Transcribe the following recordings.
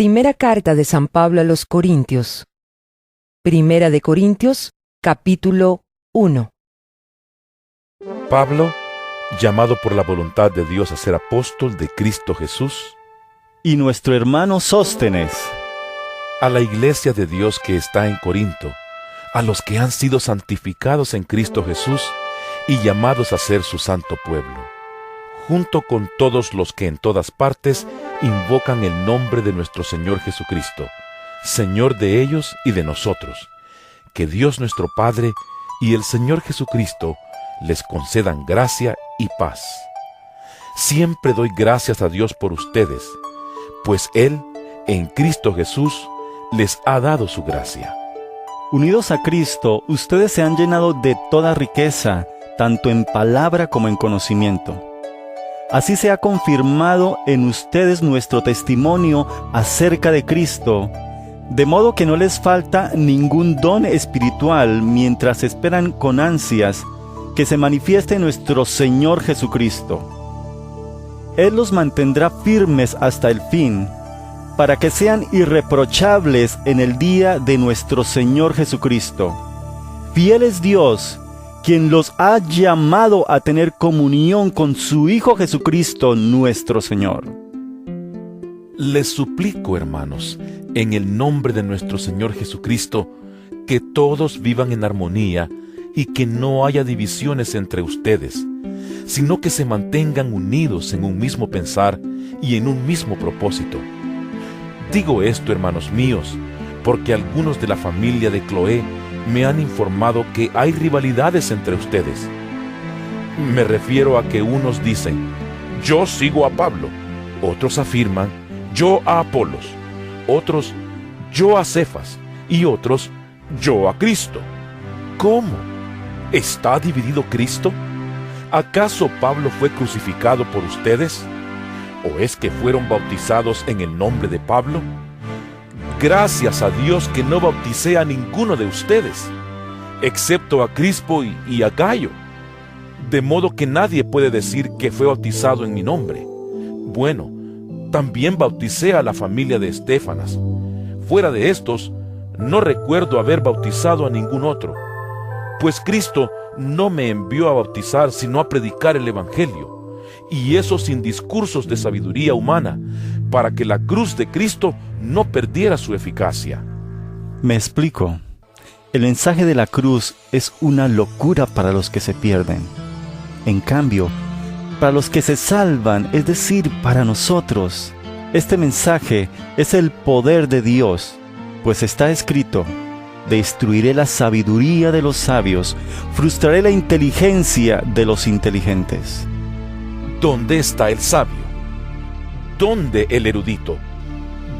Primera carta de San Pablo a los Corintios. Primera de Corintios, capítulo 1. Pablo, llamado por la voluntad de Dios a ser apóstol de Cristo Jesús, y nuestro hermano Sóstenes, a la iglesia de Dios que está en Corinto, a los que han sido santificados en Cristo Jesús y llamados a ser su santo pueblo, junto con todos los que en todas partes invocan el nombre de nuestro Señor Jesucristo, Señor de ellos y de nosotros. Que Dios nuestro Padre y el Señor Jesucristo les concedan gracia y paz. Siempre doy gracias a Dios por ustedes, pues Él, en Cristo Jesús, les ha dado su gracia. Unidos a Cristo, ustedes se han llenado de toda riqueza, tanto en palabra como en conocimiento. Así se ha confirmado en ustedes nuestro testimonio acerca de Cristo, de modo que no les falta ningún don espiritual mientras esperan con ansias que se manifieste nuestro Señor Jesucristo. Él los mantendrá firmes hasta el fin, para que sean irreprochables en el día de nuestro Señor Jesucristo. Fiel es Dios, quien los ha llamado a tener comunión con su Hijo Jesucristo nuestro Señor. Les suplico, hermanos, en el nombre de nuestro Señor Jesucristo, que todos vivan en armonía y que no haya divisiones entre ustedes, sino que se mantengan unidos en un mismo pensar y en un mismo propósito. Digo esto, hermanos míos, porque algunos de la familia de Cloé me han informado que hay rivalidades entre ustedes. Me refiero a que unos dicen, yo sigo a Pablo, otros afirman, yo a Apolos, otros, yo a Cefas, y otros, yo a Cristo. ¿Cómo? ¿Está dividido Cristo? ¿Acaso Pablo fue crucificado por ustedes? ¿O es que fueron bautizados en el nombre de Pablo? Gracias a Dios que no bauticé a ninguno de ustedes, excepto a Crispo y a Gayo, de modo que nadie puede decir que fue bautizado en mi nombre. Bueno, también bauticé a la familia de Estéfanas. Fuera de estos, no recuerdo haber bautizado a ningún otro, pues Cristo no me envió a bautizar sino a predicar el Evangelio, y eso sin discursos de sabiduría humana, para que la cruz de Cristo no perdiera su eficacia. Me explico. El mensaje de la cruz es una locura para los que se pierden. En cambio, para los que se salvan, es decir, para nosotros, este mensaje es el poder de Dios, pues está escrito: destruiré la sabiduría de los sabios, frustraré la inteligencia de los inteligentes. ¿Dónde está el sabio? ¿Dónde el erudito?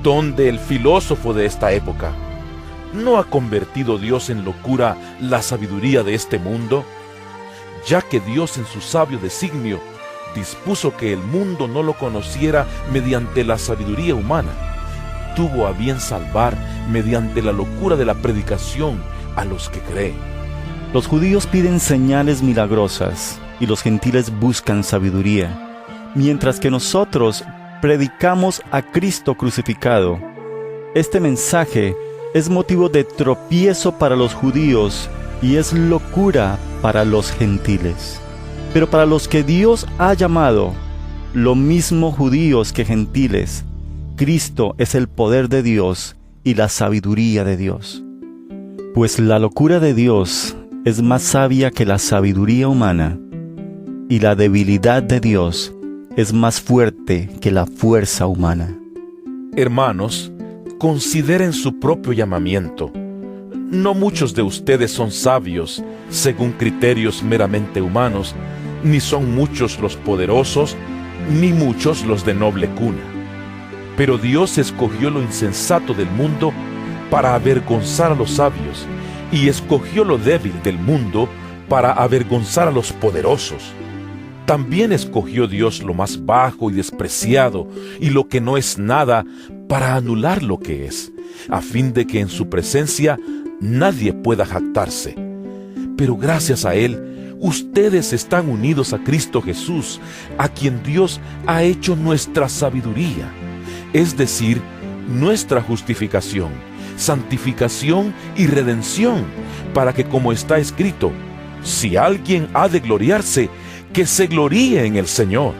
¿Dónde el filósofo de esta época? ¿No ha convertido Dios en locura la sabiduría de este mundo? Ya que Dios en su sabio designio dispuso que el mundo no lo conociera mediante la sabiduría humana, tuvo a bien salvar mediante la locura de la predicación a los que creen. Los judíos piden señales milagrosas y los gentiles buscan sabiduría, mientras que nosotros predicamos a Cristo crucificado. Este mensaje es motivo de tropiezo para los judíos y es locura para los gentiles. Pero para los que Dios ha llamado, lo mismo judíos que gentiles, Cristo es el poder de Dios y la sabiduría de Dios. Pues la locura de Dios es más sabia que la sabiduría humana, y la debilidad de Dios es más fuerte que la fuerza humana. Hermanos, consideren su propio llamamiento. No muchos de ustedes son sabios según criterios meramente humanos, ni son muchos los poderosos, ni muchos los de noble cuna. Pero Dios escogió lo insensato del mundo para avergonzar a los sabios, y escogió lo débil del mundo para avergonzar a los poderosos. También escogió Dios lo más bajo y despreciado, y lo que no es nada, para anular lo que es, a fin de que en su presencia nadie pueda jactarse. Pero gracias a Él, ustedes están unidos a Cristo Jesús, a quien Dios ha hecho nuestra sabiduría, es decir, nuestra justificación, santificación y redención, para que, como está escrito, si alguien ha de gloriarse, que se gloríe en el Señor.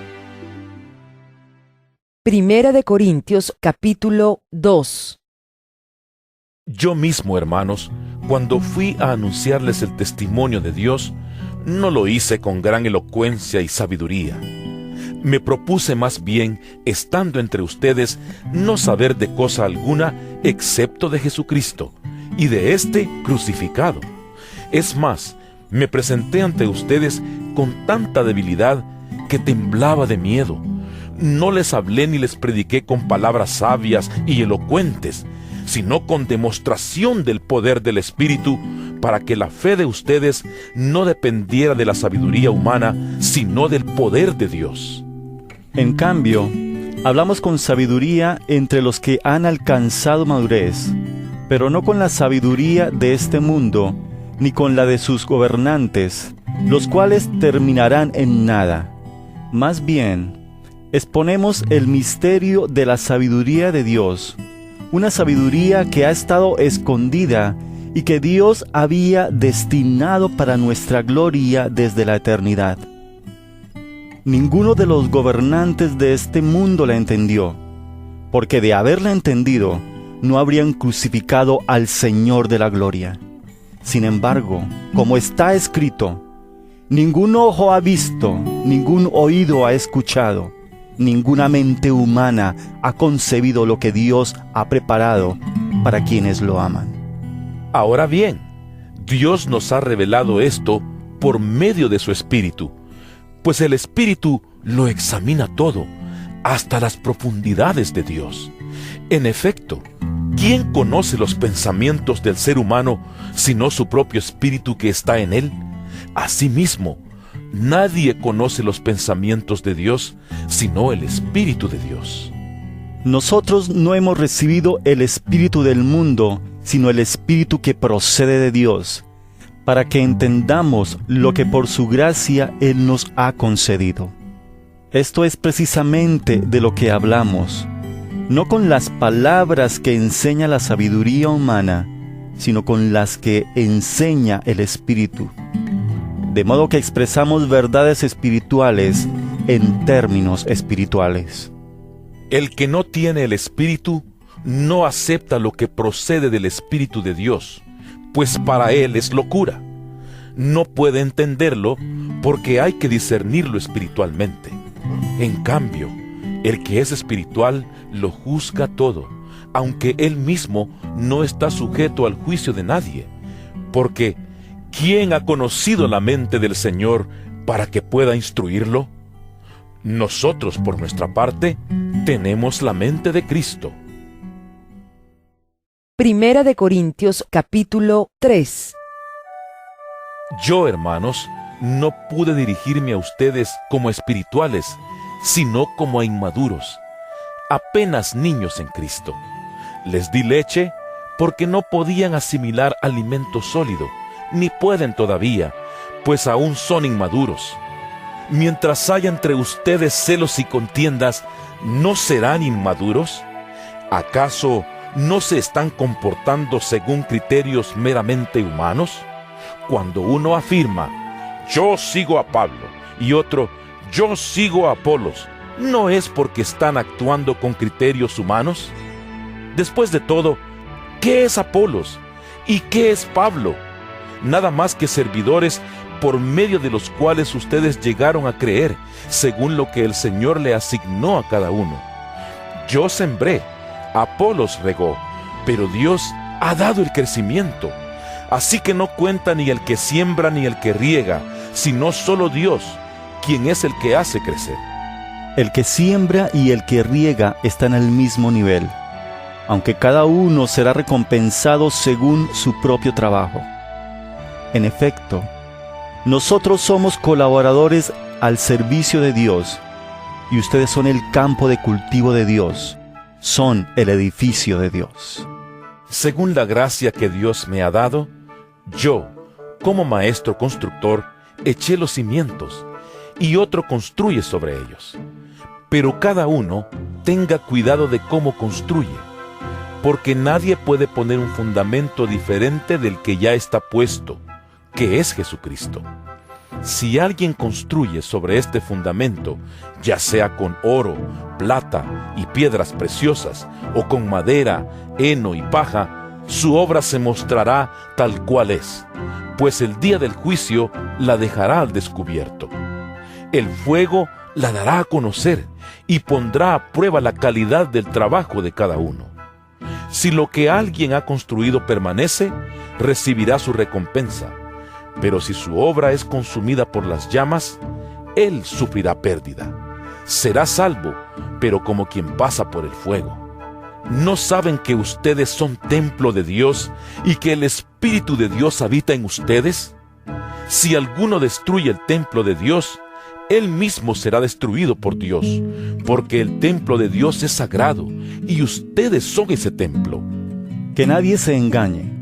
Primera de Corintios capítulo 2. Yo mismo, hermanos, cuando fui a anunciarles el testimonio de Dios, no lo hice con gran elocuencia y sabiduría. Me propuse más bien, estando entre ustedes, no saber de cosa alguna excepto de Jesucristo y de éste crucificado. Es más, me presenté ante ustedes con tanta debilidad que temblaba de miedo. No les hablé ni les prediqué con palabras sabias y elocuentes, sino con demostración del poder del Espíritu, para que la fe de ustedes no dependiera de la sabiduría humana, sino del poder de Dios. En cambio, hablamos con sabiduría entre los que han alcanzado madurez, pero no con la sabiduría de este mundo, ni con la de sus gobernantes, los cuales terminarán en nada. Más bien, exponemos el misterio de la sabiduría de Dios, una sabiduría que ha estado escondida y que Dios había destinado para nuestra gloria desde la eternidad. Ninguno de los gobernantes de este mundo la entendió, porque de haberla entendido, no habrían crucificado al Señor de la gloria. Sin embargo, como está escrito, ningún ojo ha visto, ningún oído ha escuchado, ninguna mente humana ha concebido lo que Dios ha preparado para quienes lo aman. Ahora bien, Dios nos ha revelado esto por medio de su Espíritu, pues el Espíritu lo examina todo, hasta las profundidades de Dios. En efecto, ¿quién conoce los pensamientos del ser humano sino su propio espíritu que está en él? Asimismo, nadie conoce los pensamientos de Dios sino el Espíritu de Dios. Nosotros no hemos recibido el espíritu del mundo, sino el Espíritu que procede de Dios, para que entendamos lo que por su gracia Él nos ha concedido. Esto es precisamente de lo que hablamos, no con las palabras que enseña la sabiduría humana, sino con las que enseña el Espíritu. De modo que expresamos verdades espirituales en términos espirituales. El que no tiene el Espíritu no acepta lo que procede del Espíritu de Dios, pues para él es locura. No puede entenderlo porque hay que discernirlo espiritualmente. En cambio, el que es espiritual lo juzga todo, aunque él mismo no está sujeto al juicio de nadie, porque ¿quién ha conocido la mente del Señor para que pueda instruirlo? Nosotros, por nuestra parte, tenemos la mente de Cristo. Primera de Corintios capítulo 3. Yo, hermanos, no pude dirigirme a ustedes como espirituales, sino como a inmaduros, apenas niños en Cristo. Les di leche porque no podían asimilar alimento sólido, ni pueden todavía, pues aún son inmaduros. Mientras haya entre ustedes celos y contiendas, ¿no serán inmaduros? ¿Acaso no se están comportando según criterios meramente humanos? Cuando uno afirma, yo sigo a Pablo, y otro, yo sigo a Apolos, ¿no es porque están actuando con criterios humanos? Después de todo, ¿qué es Apolos? ¿Y qué es Pablo? Nada más que servidores por medio de los cuales ustedes llegaron a creer, según lo que el Señor le asignó a cada uno. Yo sembré, Apolos regó, pero Dios ha dado el crecimiento. Así que no cuenta ni el que siembra ni el que riega, sino solo Dios, quien es el que hace crecer. El que siembra y el que riega están al mismo nivel, aunque cada uno será recompensado según su propio trabajo. En efecto, nosotros somos colaboradores al servicio de Dios, y ustedes son el campo de cultivo de Dios, son el edificio de Dios. Según la gracia que Dios me ha dado, yo, como maestro constructor, eché los cimientos, y otro construye sobre ellos. Pero cada uno tenga cuidado de cómo construye, porque nadie puede poner un fundamento diferente del que ya está puesto, que es Jesucristo. Si alguien construye sobre este fundamento, ya sea con oro, plata y piedras preciosas, o con madera, heno y paja, su obra se mostrará tal cual es, pues el día del juicio la dejará al descubierto. El fuego la dará a conocer y pondrá a prueba la calidad del trabajo de cada uno. Si lo que alguien ha construido permanece, recibirá su recompensa. Pero si su obra es consumida por las llamas, él sufrirá pérdida. Será salvo, pero como quien pasa por el fuego. ¿No saben que ustedes son templo de Dios y que el Espíritu de Dios habita en ustedes? Si alguno destruye el templo de Dios, él mismo será destruido por Dios, porque el templo de Dios es sagrado, y ustedes son ese templo. Que nadie se engañe.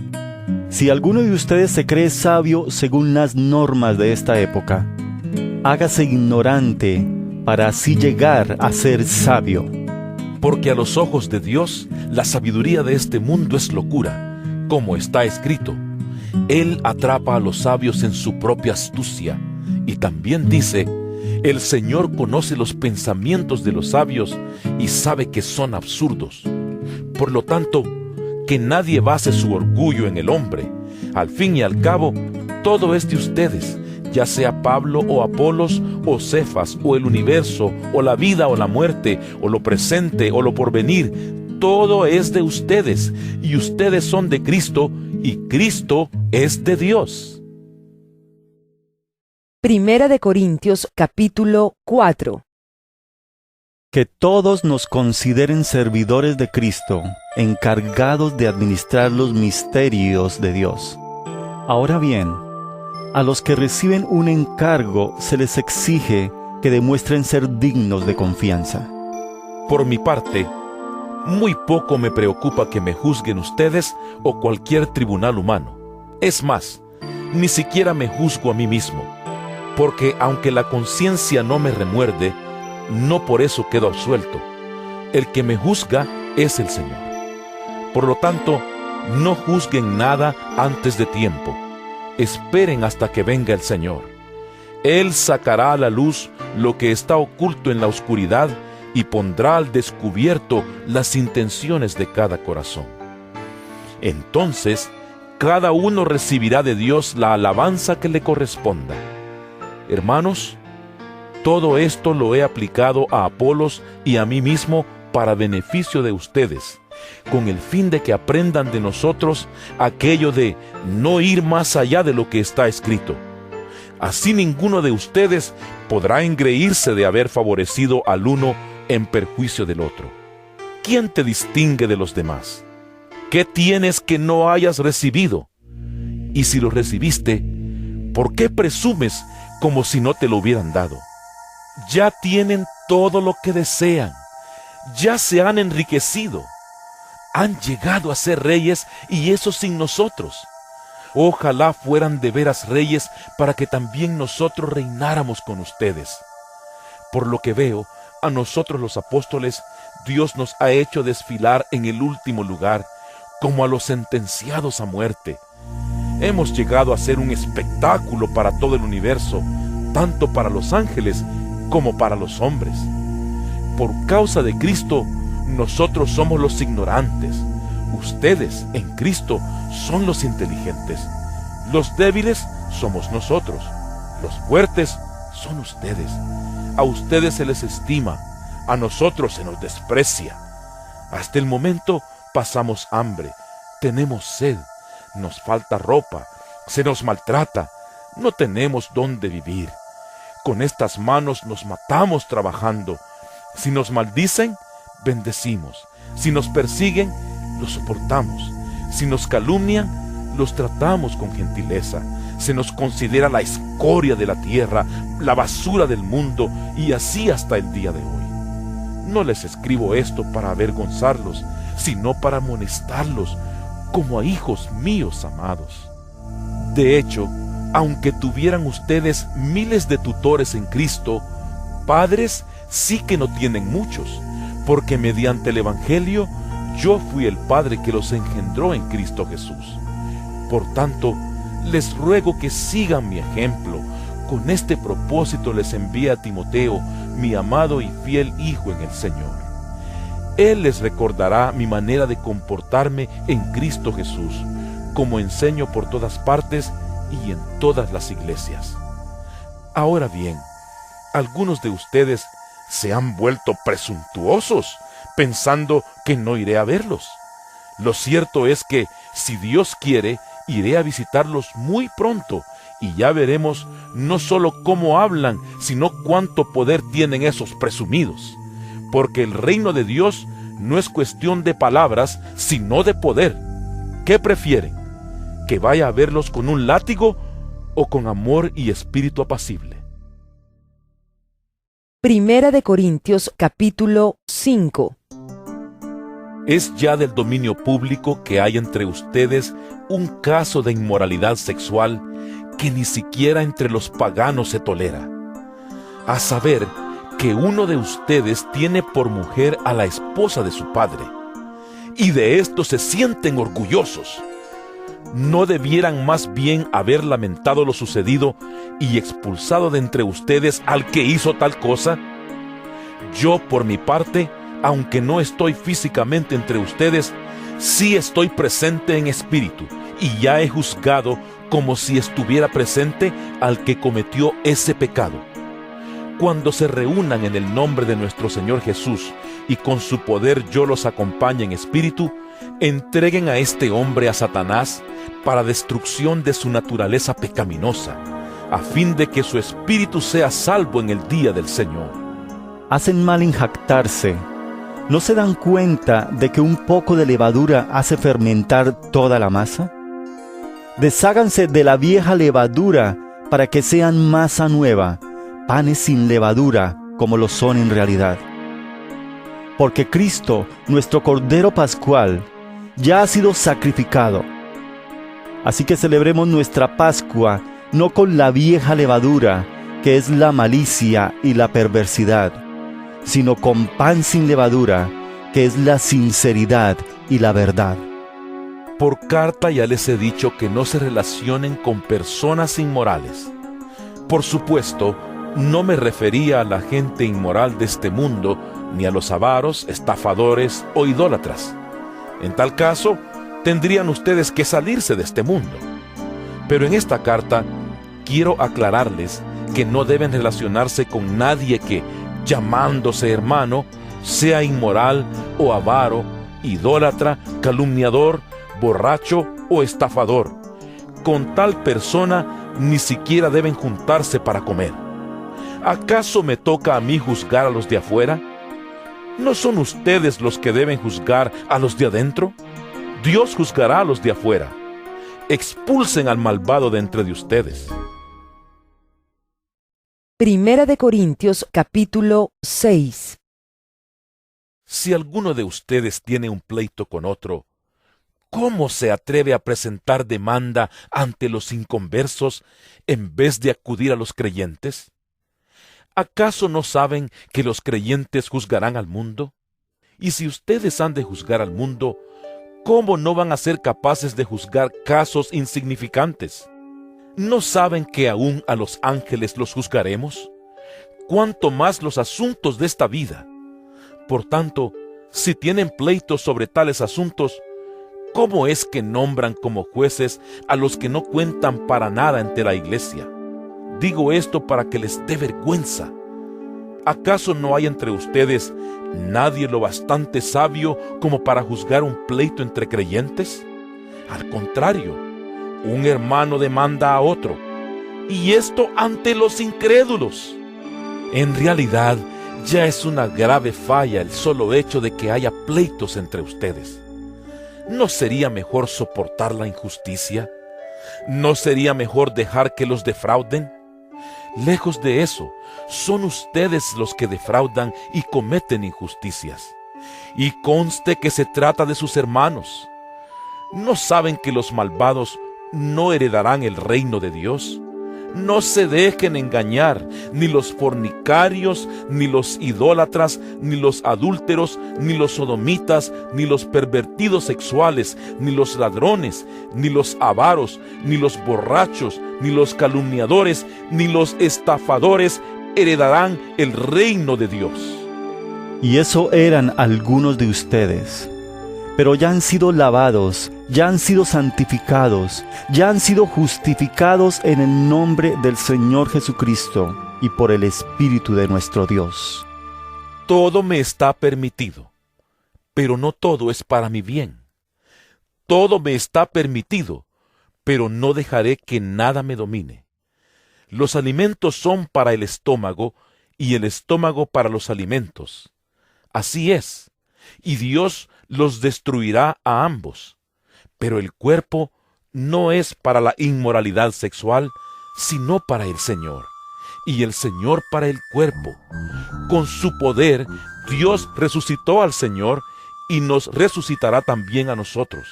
Si alguno de ustedes se cree sabio según las normas de esta época, hágase ignorante para así llegar a ser sabio. Porque a los ojos de Dios, la sabiduría de este mundo es locura, como está escrito. Él atrapa a los sabios en su propia astucia. Y también dice, el Señor conoce los pensamientos de los sabios y sabe que son absurdos. Por lo tanto, que nadie base su orgullo en el hombre. Al fin y al cabo, todo es de ustedes, ya sea Pablo o Apolos o Cefas o el universo o la vida o la muerte o lo presente o lo porvenir. Todo es de ustedes, y ustedes son de Cristo, y Cristo es de Dios. Primera de Corintios, capítulo 4. Que todos nos consideren servidores de Cristo, encargados de administrar los misterios de Dios. Ahora bien, a los que reciben un encargo se les exige que demuestren ser dignos de confianza. Por mi parte, muy poco me preocupa que me juzguen ustedes o cualquier tribunal humano. Es más, ni siquiera me juzgo a mí mismo, porque aunque la conciencia no me remuerde, no por eso quedo absuelto. El que me juzga es el Señor. Por lo tanto, no juzguen nada antes de tiempo. Esperen hasta que venga el Señor. Él sacará a la luz lo que está oculto en la oscuridad y pondrá al descubierto las intenciones de cada corazón. Entonces, cada uno recibirá de Dios la alabanza que le corresponda. Hermanos, todo esto lo he aplicado a Apolos y a mí mismo para beneficio de ustedes, con el fin de que aprendan de nosotros aquello de no ir más allá de lo que está escrito. Así ninguno de ustedes podrá engreírse de haber favorecido al uno en perjuicio del otro. ¿Quién te distingue de los demás? ¿Qué tienes que no hayas recibido? Y si lo recibiste, ¿por qué presumes como si no te lo hubieran dado? Ya tienen todo lo que desean, ya se han enriquecido, han llegado a ser reyes, y eso sin nosotros. Ojalá fueran de veras reyes para que también nosotros reináramos con ustedes. Por lo que veo, a nosotros los apóstoles, Dios nos ha hecho desfilar en el último lugar, como a los sentenciados a muerte. Hemos llegado a ser un espectáculo para todo el universo, tanto para los ángeles como para los hombres. Por causa de Cristo, nosotros somos los ignorantes. Ustedes, en Cristo, son los inteligentes. Los débiles somos nosotros. Los fuertes son ustedes. A ustedes se les estima, a nosotros se nos desprecia. Hasta el momento pasamos hambre, tenemos sed, nos falta ropa, se nos maltrata, no tenemos dónde vivir. Con estas manos nos matamos trabajando. Si nos maldicen, bendecimos. Si nos persiguen, los soportamos. Si nos calumnian, los tratamos con gentileza. Se nos considera la escoria de la tierra, la basura del mundo, y así hasta el día de hoy. No les escribo esto para avergonzarlos, sino para amonestarlos como a hijos míos amados. De hecho, aunque tuvieran ustedes miles de tutores en Cristo, padres sí que no tienen muchos, porque mediante el Evangelio yo fui el Padre que los engendró en Cristo Jesús. Por tanto, les ruego que sigan mi ejemplo. Con este propósito les envié a Timoteo, mi amado y fiel hijo en el Señor. Él les recordará mi manera de comportarme en Cristo Jesús, como enseño por todas partes y en todas las iglesias. Ahora bien, algunos de ustedes se han vuelto presuntuosos, pensando que no iré a verlos. Lo cierto es que, si Dios quiere, iré a visitarlos muy pronto, y ya veremos no solo cómo hablan, sino cuánto poder tienen esos presumidos. Porque el reino de Dios no es cuestión de palabras, sino de poder. ¿Qué prefieren? ¿Que vaya a verlos con un látigo o con amor y espíritu apacible? Primera de Corintios capítulo 5. Es ya del dominio público que hay entre ustedes un caso de inmoralidad sexual que ni siquiera entre los paganos se tolera. A saber, que uno de ustedes tiene por mujer a la esposa de su padre, y de esto se sienten orgullosos. ¿No debieran más bien haber lamentado lo sucedido y expulsado de entre ustedes al que hizo tal cosa? Yo, por mi parte, aunque no estoy físicamente entre ustedes, sí estoy presente en espíritu, y ya he juzgado como si estuviera presente al que cometió ese pecado. Cuando se reúnan en el nombre de nuestro Señor Jesús, y con su poder yo los acompañe en espíritu, entreguen a este hombre a Satanás para destrucción de su naturaleza pecaminosa, a fin de que su espíritu sea salvo en el día del Señor. Hacen mal en jactarse. ¿No se dan cuenta de que un poco de levadura hace fermentar toda la masa? Desháganse de la vieja levadura para que sean masa nueva, panes sin levadura como lo son en realidad. Porque Cristo, nuestro Cordero Pascual, ya ha sido sacrificado. Así que celebremos nuestra Pascua no con la vieja levadura, que es la malicia y la perversidad, sino con pan sin levadura, que es la sinceridad y la verdad. Por carta ya les he dicho que no se relacionen con personas inmorales. Por supuesto, no me refería a la gente inmoral de este mundo, ni a los avaros, estafadores o idólatras. En tal caso, tendrían ustedes que salirse de este mundo. Pero en esta carta, quiero aclararles que no deben relacionarse con nadie que, llamándose hermano, sea inmoral o avaro, idólatra, calumniador, borracho o estafador. Con tal persona ni siquiera deben juntarse para comer. ¿Acaso me toca a mí juzgar a los de afuera? ¿No son ustedes los que deben juzgar a los de adentro? Dios juzgará a los de afuera. Expulsen al malvado de entre de ustedes. Primera de Corintios capítulo 6. Si alguno de ustedes tiene un pleito con otro, ¿cómo se atreve a presentar demanda ante los inconversos en vez de acudir a los creyentes? ¿Acaso no saben que los creyentes juzgarán al mundo? Y si ustedes han de juzgar al mundo, ¿cómo no van a ser capaces de juzgar casos insignificantes? ¿No saben que aún a los ángeles los juzgaremos? ¿Cuánto más los asuntos de esta vida? Por tanto, si tienen pleitos sobre tales asuntos, ¿cómo es que nombran como jueces a los que no cuentan para nada ante la iglesia? Digo esto para que les dé vergüenza. ¿Acaso no hay entre ustedes nadie lo bastante sabio como para juzgar un pleito entre creyentes? Al contrario, un hermano demanda a otro, y esto ante los incrédulos. En realidad, ya es una grave falla el solo hecho de que haya pleitos entre ustedes. ¿No sería mejor soportar la injusticia? ¿No sería mejor dejar que los defrauden? Lejos de eso, son ustedes los que defraudan y cometen injusticias. Y conste que se trata de sus hermanos. ¿No saben que los malvados no heredarán el reino de Dios? No se dejen engañar, ni los fornicarios, ni los idólatras, ni los adúlteros, ni los sodomitas, ni los pervertidos sexuales, ni los ladrones, ni los avaros, ni los borrachos, ni los calumniadores, ni los estafadores heredarán el reino de Dios. Y eso eran algunos de ustedes. Pero ya han sido lavados, ya han sido santificados, ya han sido justificados en el nombre del Señor Jesucristo y por el Espíritu de nuestro Dios. Todo me está permitido, pero no todo es para mi bien. Todo me está permitido, pero no dejaré que nada me domine. Los alimentos son para el estómago y el estómago para los alimentos. Así es, y Dios los destruirá a ambos. Pero el cuerpo no es para la inmoralidad sexual, sino para el Señor, y el Señor para el cuerpo. Con su poder, Dios resucitó al Señor y nos resucitará también a nosotros.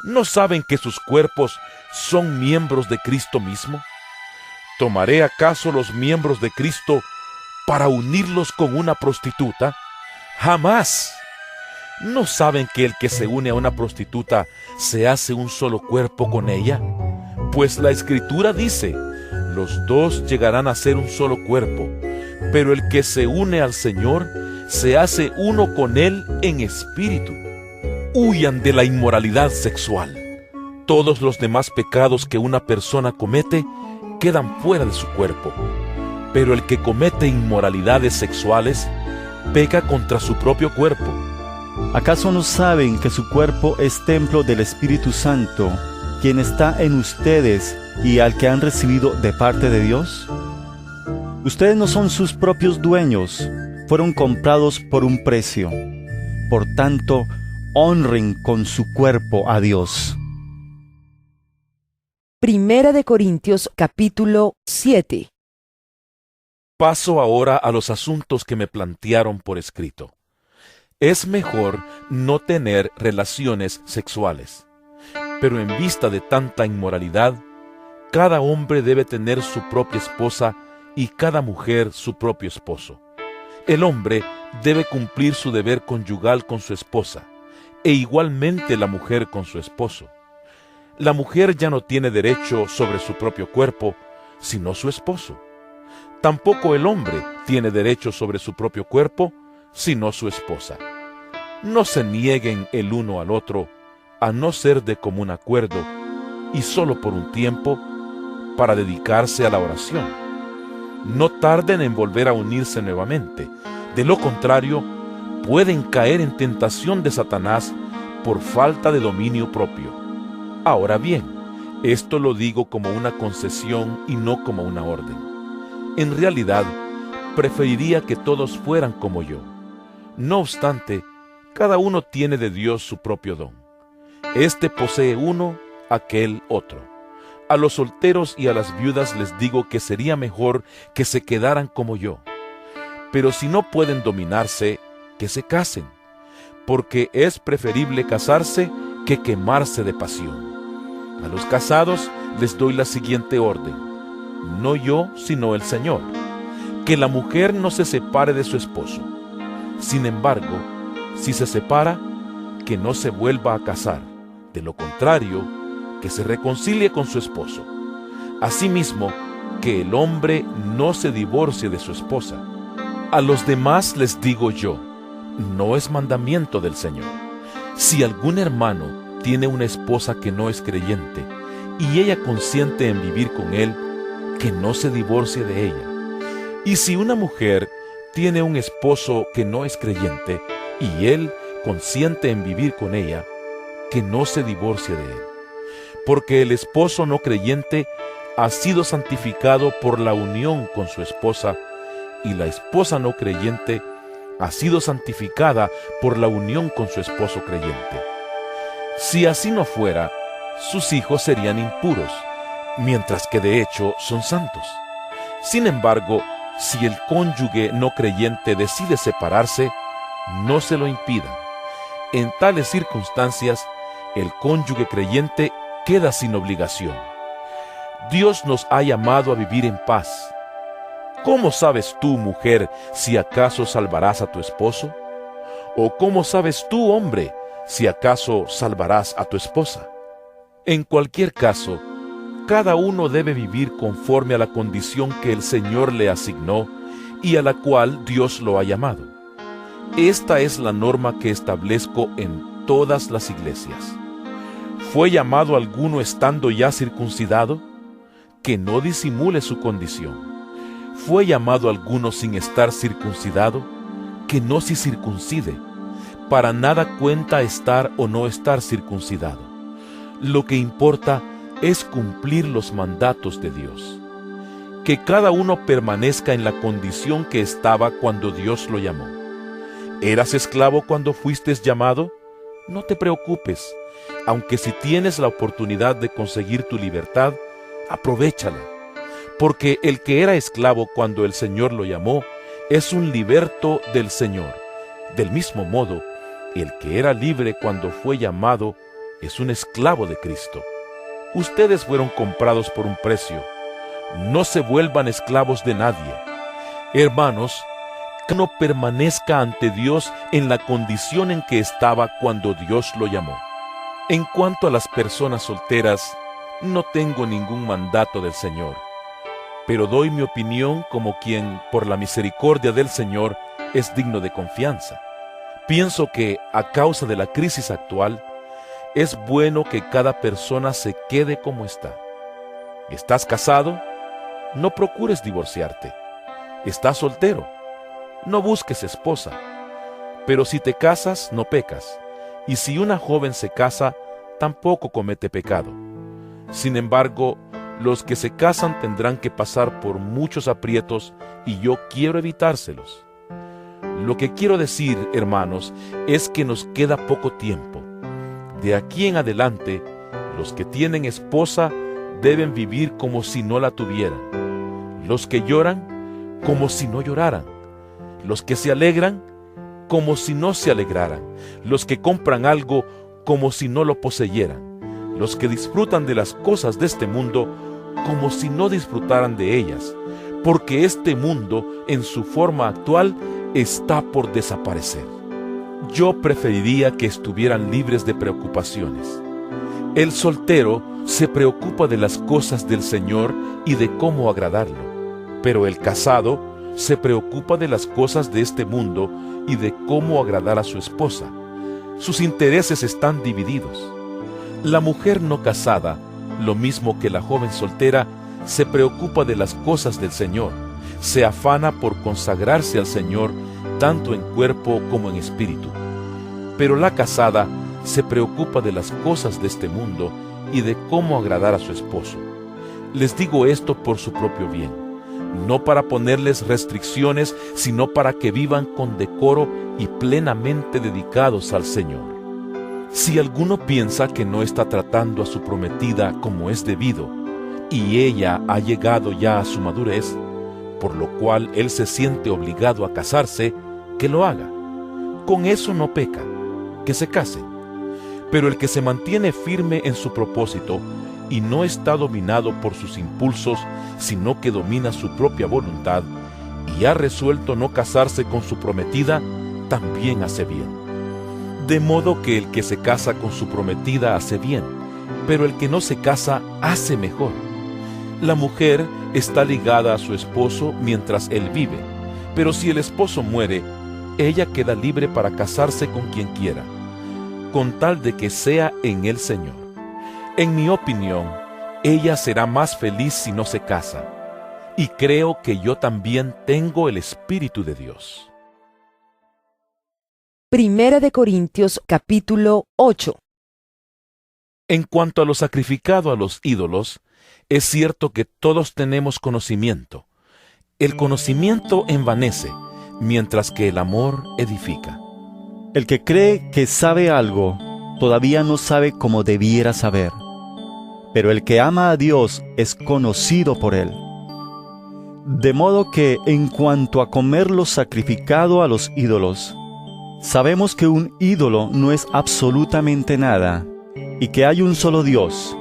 ¿No saben que sus cuerpos son miembros de Cristo mismo? ¿Tomaré acaso los miembros de Cristo para unirlos con una prostituta? ¡Jamás! ¿No saben que el que se une a una prostituta se hace un solo cuerpo con ella? Pues la Escritura dice, los dos llegarán a ser un solo cuerpo, pero el que se une al Señor se hace uno con Él en espíritu. Huyan de la inmoralidad sexual. Todos los demás pecados que una persona comete quedan fuera de su cuerpo, pero el que comete inmoralidades sexuales peca contra su propio cuerpo. ¿Acaso no saben que su cuerpo es templo del Espíritu Santo, quien está en ustedes y al que han recibido de parte de Dios? Ustedes no son sus propios dueños, fueron comprados por un precio. Por tanto, honren con su cuerpo a Dios. Primera de Corintios capítulo 7. Paso ahora a los asuntos que me plantearon por escrito. Es mejor no tener relaciones sexuales, pero en vista de tanta inmoralidad, cada hombre debe tener su propia esposa y cada mujer su propio esposo. El hombre debe cumplir su deber conyugal con su esposa, e igualmente la mujer con su esposo. La mujer ya no tiene derecho sobre su propio cuerpo, sino su esposo. Tampoco el hombre tiene derecho sobre su propio cuerpo, sino su esposa. No se nieguen el uno al otro, a no ser de común acuerdo, y solo por un tiempo, para dedicarse a la oración. No tarden en volver a unirse nuevamente. De lo contrario, pueden caer en tentación de Satanás por falta de dominio propio. Ahora bien, esto lo digo como una concesión y no como una orden. En realidad, preferiría que todos fueran como yo. No obstante, cada uno tiene de Dios su propio don. Este posee uno, aquel otro. A los solteros y a las viudas les digo que sería mejor que se quedaran como yo. Pero si no pueden dominarse, que se casen, porque es preferible casarse que quemarse de pasión. A los casados les doy la siguiente orden: no yo, sino el Señor, que la mujer no se separe de su esposo. Sin embargo, si se separa, que no se vuelva a casar, de lo contrario, que se reconcilie con su esposo. Asimismo, que el hombre no se divorcie de su esposa. A los demás les digo yo, no es mandamiento del Señor. Si algún hermano tiene una esposa que no es creyente, y ella consiente en vivir con él, que no se divorcie de ella. Y si una mujer tiene un esposo que no es creyente, y él consiente en vivir con ella, que no se divorcie de él. Porque el esposo no creyente ha sido santificado por la unión con su esposa, y la esposa no creyente ha sido santificada por la unión con su esposo creyente. Si así no fuera, sus hijos serían impuros, mientras que de hecho son santos. Sin embargo, si el cónyuge no creyente decide separarse, no se lo impidan. En tales circunstancias, el cónyuge creyente queda sin obligación. Dios nos ha llamado a vivir en paz. ¿Cómo sabes tú, mujer, si acaso salvarás a tu esposo? ¿O cómo sabes tú, hombre, si acaso salvarás a tu esposa? En cualquier caso, cada uno debe vivir conforme a la condición que el Señor le asignó y a la cual Dios lo ha llamado. Esta es la norma que establezco en todas las iglesias. ¿Fue llamado alguno estando ya circuncidado? Que no disimule su condición. ¿Fue llamado alguno sin estar circuncidado? Que no se circuncide. Para nada cuenta estar o no estar circuncidado. Lo que importa es cumplir los mandatos de Dios. Que cada uno permanezca en la condición que estaba cuando Dios lo llamó. ¿Eras esclavo cuando fuiste llamado? No te preocupes, aunque si tienes la oportunidad de conseguir tu libertad, aprovéchala. Porque el que era esclavo cuando el Señor lo llamó, es un liberto del Señor. Del mismo modo, el que era libre cuando fue llamado, es un esclavo de Cristo. Ustedes fueron comprados por un precio. No se vuelvan esclavos de nadie. Hermanos, que no permanezca ante Dios en la condición en que estaba cuando Dios lo llamó. En cuanto a las personas solteras, no tengo ningún mandato del Señor, pero doy mi opinión como quien, por la misericordia del Señor, es digno de confianza. Pienso que, a causa de la crisis actual, es bueno que cada persona se quede como está. ¿Estás casado? No procures divorciarte. ¿Estás soltero? No busques esposa. Pero si te casas, no pecas. Y si una joven se casa, tampoco comete pecado. Sin embargo, los que se casan tendrán que pasar por muchos aprietos y yo quiero evitárselos. Lo que quiero decir, hermanos, es que nos queda poco tiempo. De aquí en adelante, los que tienen esposa deben vivir como si no la tuvieran. Los que lloran, como si no lloraran. Los que se alegran, como si no se alegraran. Los que compran algo, como si no lo poseyeran. Los que disfrutan de las cosas de este mundo, como si no disfrutaran de ellas. Porque este mundo, en su forma actual, está por desaparecer. Yo preferiría que estuvieran libres de preocupaciones. El soltero se preocupa de las cosas del Señor y de cómo agradarlo, pero el casado se preocupa de las cosas de este mundo y de cómo agradar a su esposa. Sus intereses están divididos. La mujer no casada, lo mismo que la joven soltera, se preocupa de las cosas del Señor, se afana por consagrarse al Señor tanto en cuerpo como en espíritu. Pero la casada se preocupa de las cosas de este mundo y de cómo agradar a su esposo. Les digo esto por su propio bien, no para ponerles restricciones, sino para que vivan con decoro y plenamente dedicados al Señor. Si alguno piensa que no está tratando a su prometida como es debido, y ella ha llegado ya a su madurez, por lo cual él se siente obligado a casarse, que lo haga. Con eso no peca, que se case. Pero el que se mantiene firme en su propósito y no está dominado por sus impulsos, sino que domina su propia voluntad y ha resuelto no casarse con su prometida, también hace bien. De modo que el que se casa con su prometida hace bien, pero el que no se casa hace mejor. La mujer está ligada a su esposo mientras él vive, pero si el esposo muere, ella queda libre para casarse con quien quiera, con tal de que sea en el Señor. En mi opinión, ella será más feliz si no se casa, y creo que yo también tengo el Espíritu de Dios. Primera de Corintios capítulo 8. En cuanto a lo sacrificado a los ídolos, es cierto que todos tenemos conocimiento. El conocimiento envanece, mientras que el amor edifica. El que cree que sabe algo, todavía no sabe como debiera saber. Pero el que ama a Dios es conocido por Él. De modo que, en cuanto a comer lo sacrificado a los ídolos, sabemos que un ídolo no es absolutamente nada, y que hay un solo Dios.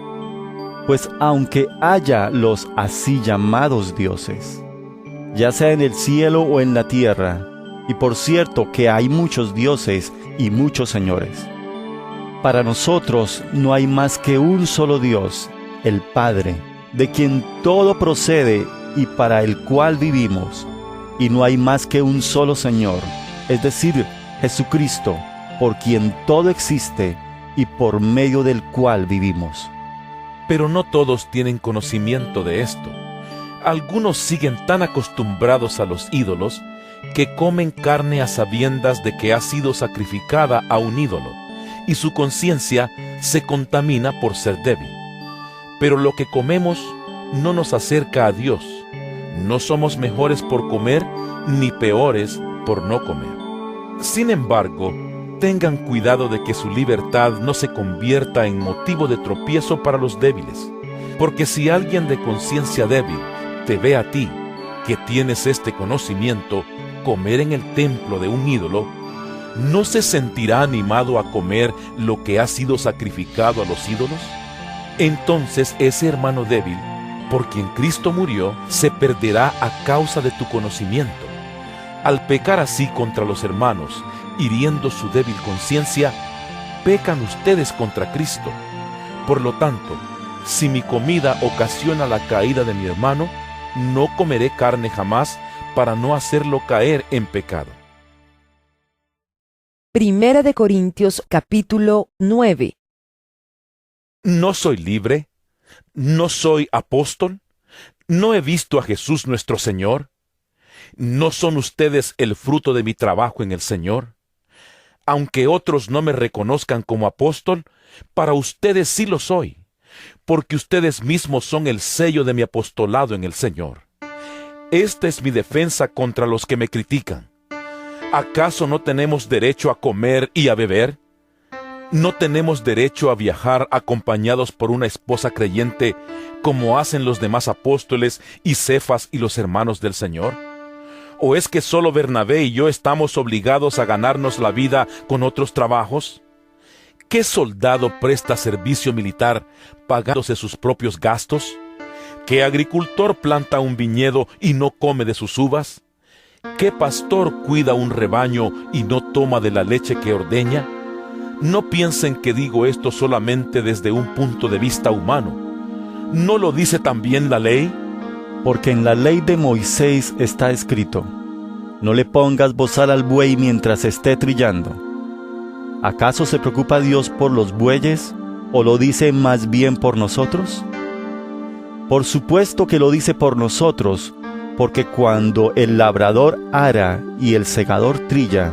Pues aunque haya los así llamados dioses, ya sea en el cielo o en la tierra, y por cierto que hay muchos dioses y muchos señores, para nosotros no hay más que un solo Dios, el Padre, de quien todo procede y para el cual vivimos, y no hay más que un solo Señor, es decir, Jesucristo, por quien todo existe y por medio del cual vivimos. Pero no todos tienen conocimiento de esto. Algunos siguen tan acostumbrados a los ídolos que comen carne a sabiendas de que ha sido sacrificada a un ídolo, y su conciencia se contamina por ser débil. Pero lo que comemos no nos acerca a Dios. No somos mejores por comer, ni peores por no comer. Sin embargo, tengan cuidado de que su libertad no se convierta en motivo de tropiezo para los débiles, porque si alguien de conciencia débil te ve a ti, que tienes este conocimiento, comer en el templo de un ídolo, ¿no se sentirá animado a comer lo que ha sido sacrificado a los ídolos? Entonces ese hermano débil, por quien Cristo murió, se perderá a causa de tu conocimiento. Al pecar así contra los hermanos, hiriendo su débil conciencia, pecan ustedes contra Cristo. Por lo tanto, si mi comida ocasiona la caída de mi hermano, no comeré carne jamás para no hacerlo caer en pecado. Primera de Corintios capítulo 9. ¿No soy libre? ¿No soy apóstol? ¿No he visto a Jesús nuestro Señor? ¿No son ustedes el fruto de mi trabajo en el Señor? Aunque otros no me reconozcan como apóstol, para ustedes sí lo soy, porque ustedes mismos son el sello de mi apostolado en el Señor. Esta es mi defensa contra los que me critican. ¿Acaso no tenemos derecho a comer y a beber? ¿No tenemos derecho a viajar acompañados por una esposa creyente, como hacen los demás apóstoles y Cefas y los hermanos del Señor? ¿O es que solo Bernabé y yo estamos obligados a ganarnos la vida con otros trabajos? ¿Qué soldado presta servicio militar pagándose sus propios gastos? ¿Qué agricultor planta un viñedo y no come de sus uvas? ¿Qué pastor cuida un rebaño y no toma de la leche que ordeña? No piensen que digo esto solamente desde un punto de vista humano. ¿No lo dice también la ley? Porque en la ley de Moisés está escrito: no le pongas bozal al buey mientras esté trillando. ¿Acaso se preocupa Dios por los bueyes, o lo dice más bien por nosotros? Por supuesto que lo dice por nosotros, porque cuando el labrador ara y el segador trilla,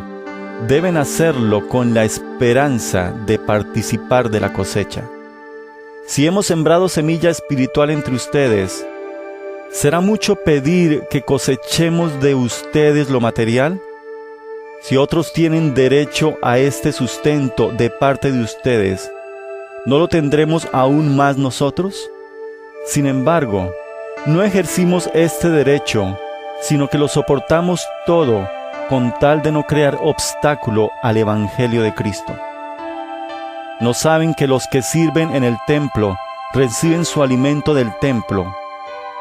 deben hacerlo con la esperanza de participar de la cosecha. Si hemos sembrado semilla espiritual entre ustedes, ¿será mucho pedir que cosechemos de ustedes lo material? Si otros tienen derecho a este sustento de parte de ustedes, ¿no lo tendremos aún más nosotros? Sin embargo, no ejercimos este derecho, sino que lo soportamos todo con tal de no crear obstáculo al Evangelio de Cristo. ¿No saben que los que sirven en el templo reciben su alimento del templo,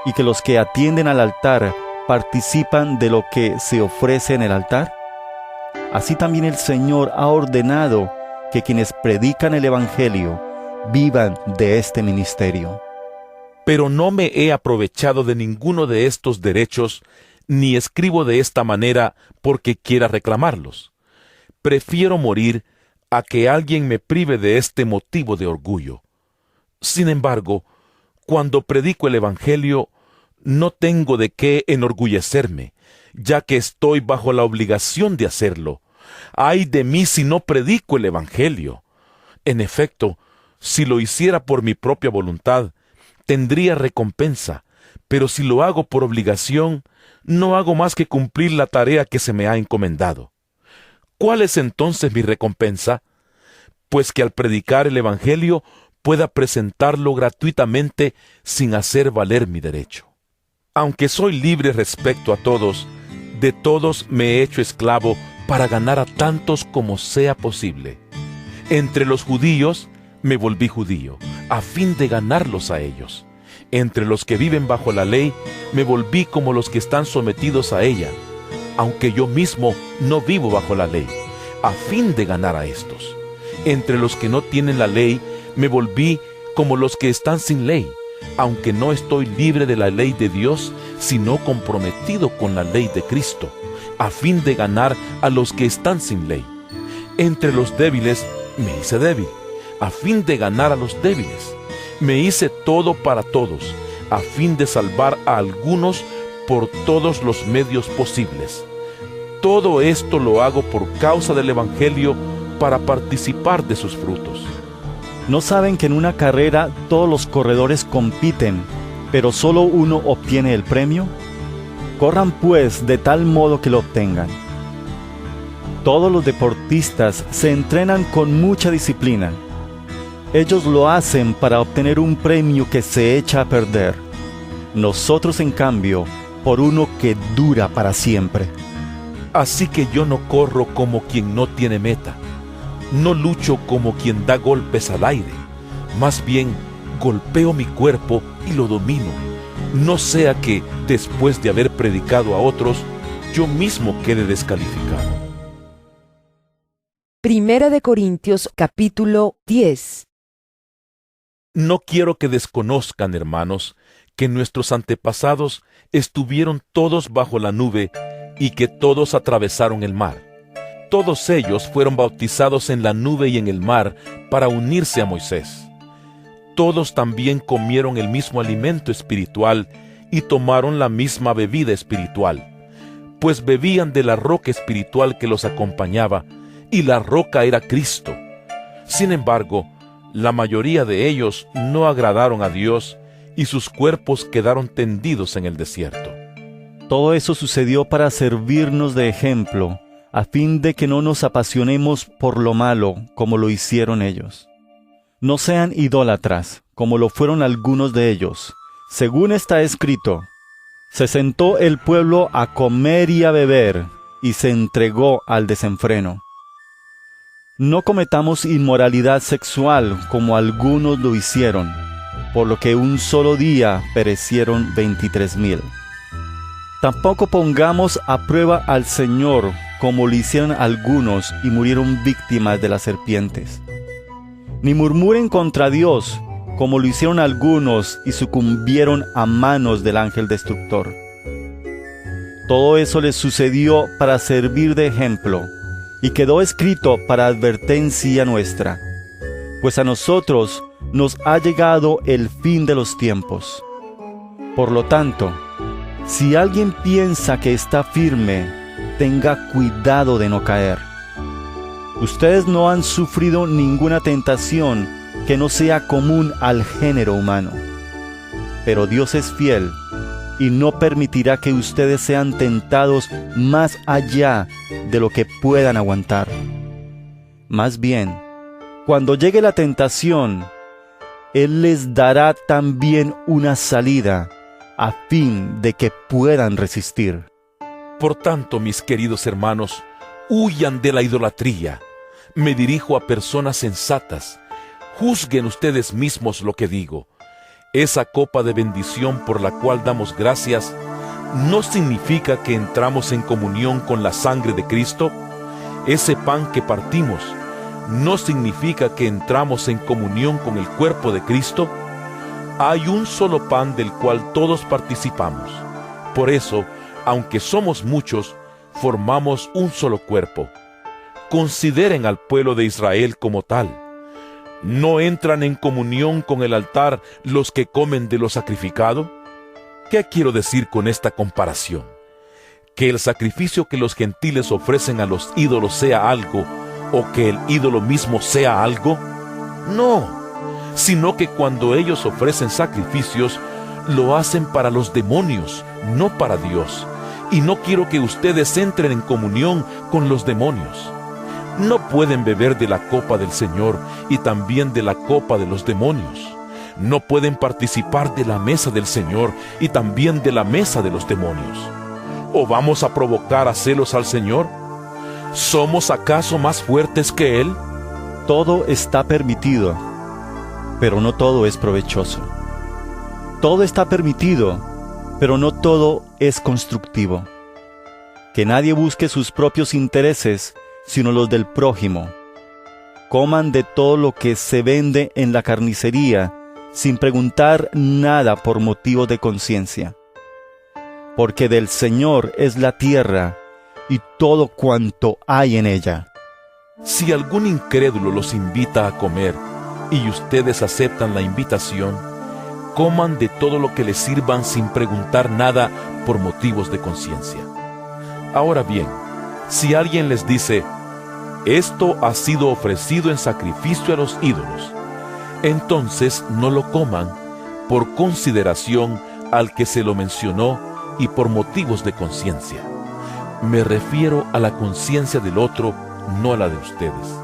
y que los que atienden al altar participan de lo que se ofrece en el altar? Así también el Señor ha ordenado que quienes predican el Evangelio vivan de este ministerio. Pero no me he aprovechado de ninguno de estos derechos, ni escribo de esta manera porque quiera reclamarlos. Prefiero morir a que alguien me prive de este motivo de orgullo. Sin embargo, cuando predico el Evangelio, no tengo de qué enorgullecerme, ya que estoy bajo la obligación de hacerlo. ¡Ay de mí si no predico el Evangelio! En efecto, si lo hiciera por mi propia voluntad, tendría recompensa, pero si lo hago por obligación, no hago más que cumplir la tarea que se me ha encomendado. ¿Cuál es entonces mi recompensa? Pues que al predicar el Evangelio pueda presentarlo gratuitamente sin hacer valer mi derecho. Aunque soy libre respecto a todos, de todos me he hecho esclavo para ganar a tantos como sea posible. Entre los judíos me volví judío, a fin de ganarlos a ellos. Entre los que viven bajo la ley, me volví como los que están sometidos a ella, aunque yo mismo no vivo bajo la ley, a fin de ganar a estos. Entre los que no tienen la ley, me volví como los que están sin ley, aunque no estoy libre de la ley de Dios, sino comprometido con la ley de Cristo, a fin de ganar a los que están sin ley. Entre los débiles me hice débil, a fin de ganar a los débiles. Me hice todo para todos, a fin de salvar a algunos por todos los medios posibles. Todo esto lo hago por causa del Evangelio, para participar de sus frutos. ¿No saben que en una carrera todos los corredores compiten, pero solo uno obtiene el premio? Corran pues de tal modo que lo obtengan. Todos los deportistas se entrenan con mucha disciplina. Ellos lo hacen para obtener un premio que se echa a perder. Nosotros, en cambio, por uno que dura para siempre. Así que yo no corro como quien no tiene meta. No lucho como quien da golpes al aire. Más bien, golpeo mi cuerpo y lo domino. No sea que, después de haber predicado a otros, yo mismo quede descalificado. Primera de Corintios, capítulo 10. No quiero que desconozcan, hermanos, que nuestros antepasados estuvieron todos bajo la nube y que todos atravesaron el mar. Todos ellos fueron bautizados en la nube y en el mar para unirse a Moisés. Todos también comieron el mismo alimento espiritual y tomaron la misma bebida espiritual, pues bebían de la roca espiritual que los acompañaba, y la roca era Cristo. Sin embargo, la mayoría de ellos no agradaron a Dios y sus cuerpos quedaron tendidos en el desierto. Todo eso sucedió para servirnos de ejemplo, a fin de que no nos apasionemos por lo malo como lo hicieron ellos. No sean idólatras, como lo fueron algunos de ellos. Según está escrito, se sentó el pueblo a comer y a beber, y se entregó al desenfreno. No cometamos inmoralidad sexual como algunos lo hicieron, por lo que un solo día perecieron 23,000. Tampoco pongamos a prueba al Señor como lo hicieron algunos y murieron víctimas de las serpientes. Ni murmuren contra Dios como lo hicieron algunos y sucumbieron a manos del ángel destructor. Todo eso les sucedió para servir de ejemplo, y quedó escrito para advertencia nuestra, pues a nosotros nos ha llegado el fin de los tiempos. Por lo tanto, si alguien piensa que está firme, tenga cuidado de no caer. Ustedes no han sufrido ninguna tentación que no sea común al género humano. Pero Dios es fiel y no permitirá que ustedes sean tentados más allá de lo que puedan aguantar. Más bien, cuando llegue la tentación, Él les dará también una salida a fin de que puedan resistir. Por tanto, mis queridos hermanos, huyan de la idolatría. Me dirijo a personas sensatas. Juzguen ustedes mismos lo que digo. Esa copa de bendición por la cual damos gracias, ¿no significa que entramos en comunión con la sangre de Cristo? Ese pan que partimos, ¿no significa que entramos en comunión con el cuerpo de Cristo? Hay un solo pan del cual todos participamos. Por eso, aunque somos muchos, formamos un solo cuerpo. Consideren al pueblo de Israel como tal. ¿No entran en comunión con el altar los que comen de lo sacrificado? ¿Qué quiero decir con esta comparación? ¿Que el sacrificio que los gentiles ofrecen a los ídolos sea algo, o que el ídolo mismo sea algo? No, sino que cuando ellos ofrecen sacrificios, lo hacen para los demonios, no para Dios. Y no quiero que ustedes entren en comunión con los demonios. No pueden beber de la copa del Señor y también de la copa de los demonios. No pueden participar de la mesa del Señor y también de la mesa de los demonios. ¿O vamos a provocar a celos al Señor? ¿Somos acaso más fuertes que Él? Todo está permitido, pero no todo es provechoso. Todo está permitido, pero no todo es constructivo. Que nadie busque sus propios intereses, sino los del prójimo. Coman de todo lo que se vende en la carnicería, sin preguntar nada por motivos de conciencia. Porque del Señor es la tierra y todo cuanto hay en ella. Si algún incrédulo los invita a comer y ustedes aceptan la invitación, coman de todo lo que les sirvan sin preguntar nada por motivos de conciencia. Ahora bien, si alguien les dice, esto ha sido ofrecido en sacrificio a los ídolos, entonces no lo coman por consideración al que se lo mencionó y por motivos de conciencia. Me refiero a la conciencia del otro, no a la de ustedes.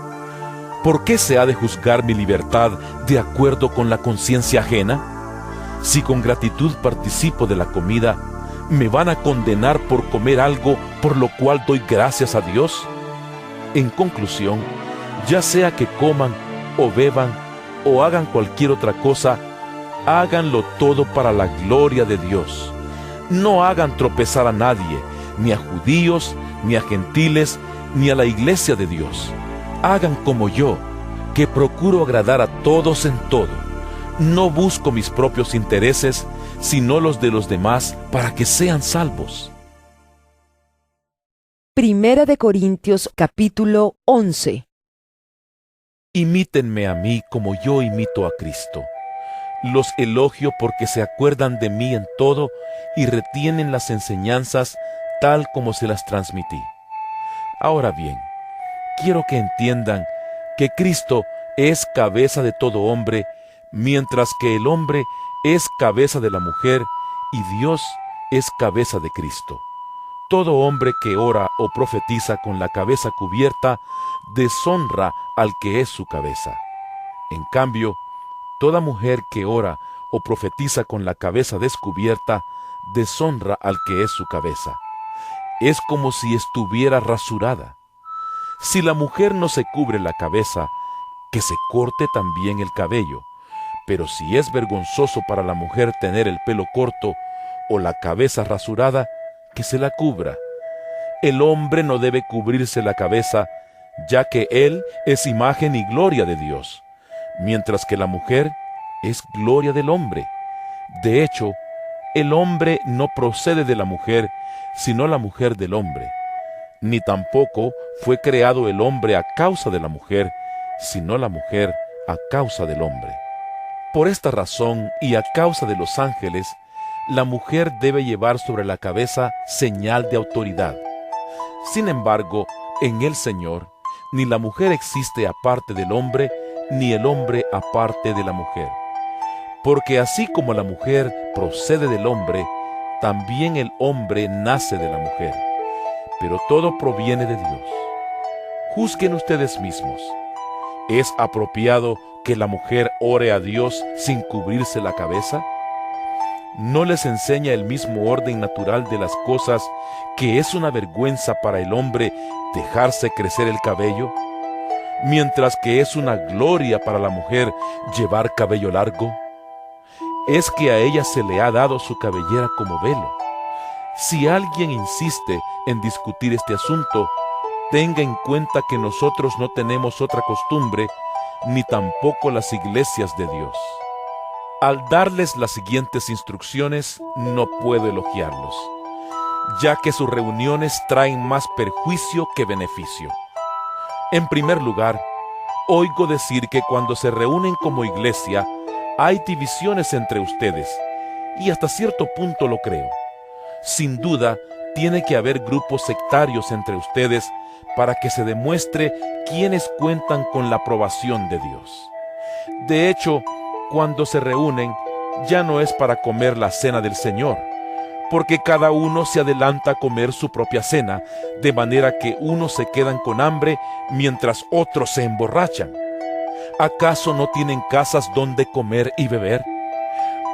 ¿Por qué se ha de juzgar mi libertad de acuerdo con la conciencia ajena? Si con gratitud participo de la comida, ¿me van a condenar por comer algo por lo cual doy gracias a Dios? En conclusión, ya sea que coman o beban o hagan cualquier otra cosa, háganlo todo para la gloria de Dios. No hagan tropezar a nadie, ni a judíos, ni a gentiles, ni a la iglesia de Dios. Hagan como yo, que procuro agradar a todos en todo. No busco mis propios intereses, sino los de los demás, para que sean salvos. Primera de Corintios capítulo 11. Imítenme a mí como yo imito a Cristo. Los elogio porque se acuerdan de mí en todo y retienen las enseñanzas tal como se las transmití. Ahora bien, quiero que entiendan que Cristo es cabeza de todo hombre, mientras que el hombre es cabeza de la mujer y Dios es cabeza de Cristo. Todo hombre que ora o profetiza con la cabeza cubierta deshonra al que es su cabeza. En cambio, toda mujer que ora o profetiza con la cabeza descubierta deshonra al que es su cabeza. Es como si estuviera rasurada. Si la mujer no se cubre la cabeza, que se corte también el cabello. Pero si es vergonzoso para la mujer tener el pelo corto o la cabeza rasurada, que se la cubra. El hombre no debe cubrirse la cabeza, ya que él es imagen y gloria de Dios, mientras que la mujer es gloria del hombre. De hecho, el hombre no procede de la mujer, sino la mujer del hombre. Ni tampoco fue creado el hombre a causa de la mujer, sino la mujer a causa del hombre. Por esta razón y a causa de los ángeles, la mujer debe llevar sobre la cabeza señal de autoridad. Sin embargo, en el Señor, ni la mujer existe aparte del hombre, ni el hombre aparte de la mujer. Porque así como la mujer procede del hombre, también el hombre nace de la mujer. Pero todo proviene de Dios. Juzguen ustedes mismos. ¿Es apropiado que la mujer ore a Dios sin cubrirse la cabeza? ¿No les enseña el mismo orden natural de las cosas que es una vergüenza para el hombre dejarse crecer el cabello, mientras que es una gloria para la mujer llevar cabello largo? Es que a ella se le ha dado su cabellera como velo. Si alguien insiste en discutir este asunto, tenga en cuenta que nosotros no tenemos otra costumbre, ni tampoco las iglesias de Dios. Al darles las siguientes instrucciones, no puedo elogiarlos, ya que sus reuniones traen más perjuicio que beneficio. En primer lugar, oigo decir que cuando se reúnen como iglesia, hay divisiones entre ustedes, y hasta cierto punto lo creo. Sin duda, tiene que haber grupos sectarios entre ustedes para que se demuestre quiénes cuentan con la aprobación de Dios. De hecho, cuando se reúnen, ya no es para comer la cena del Señor, porque cada uno se adelanta a comer su propia cena, de manera que unos se quedan con hambre mientras otros se emborrachan. ¿Acaso no tienen casas donde comer y beber?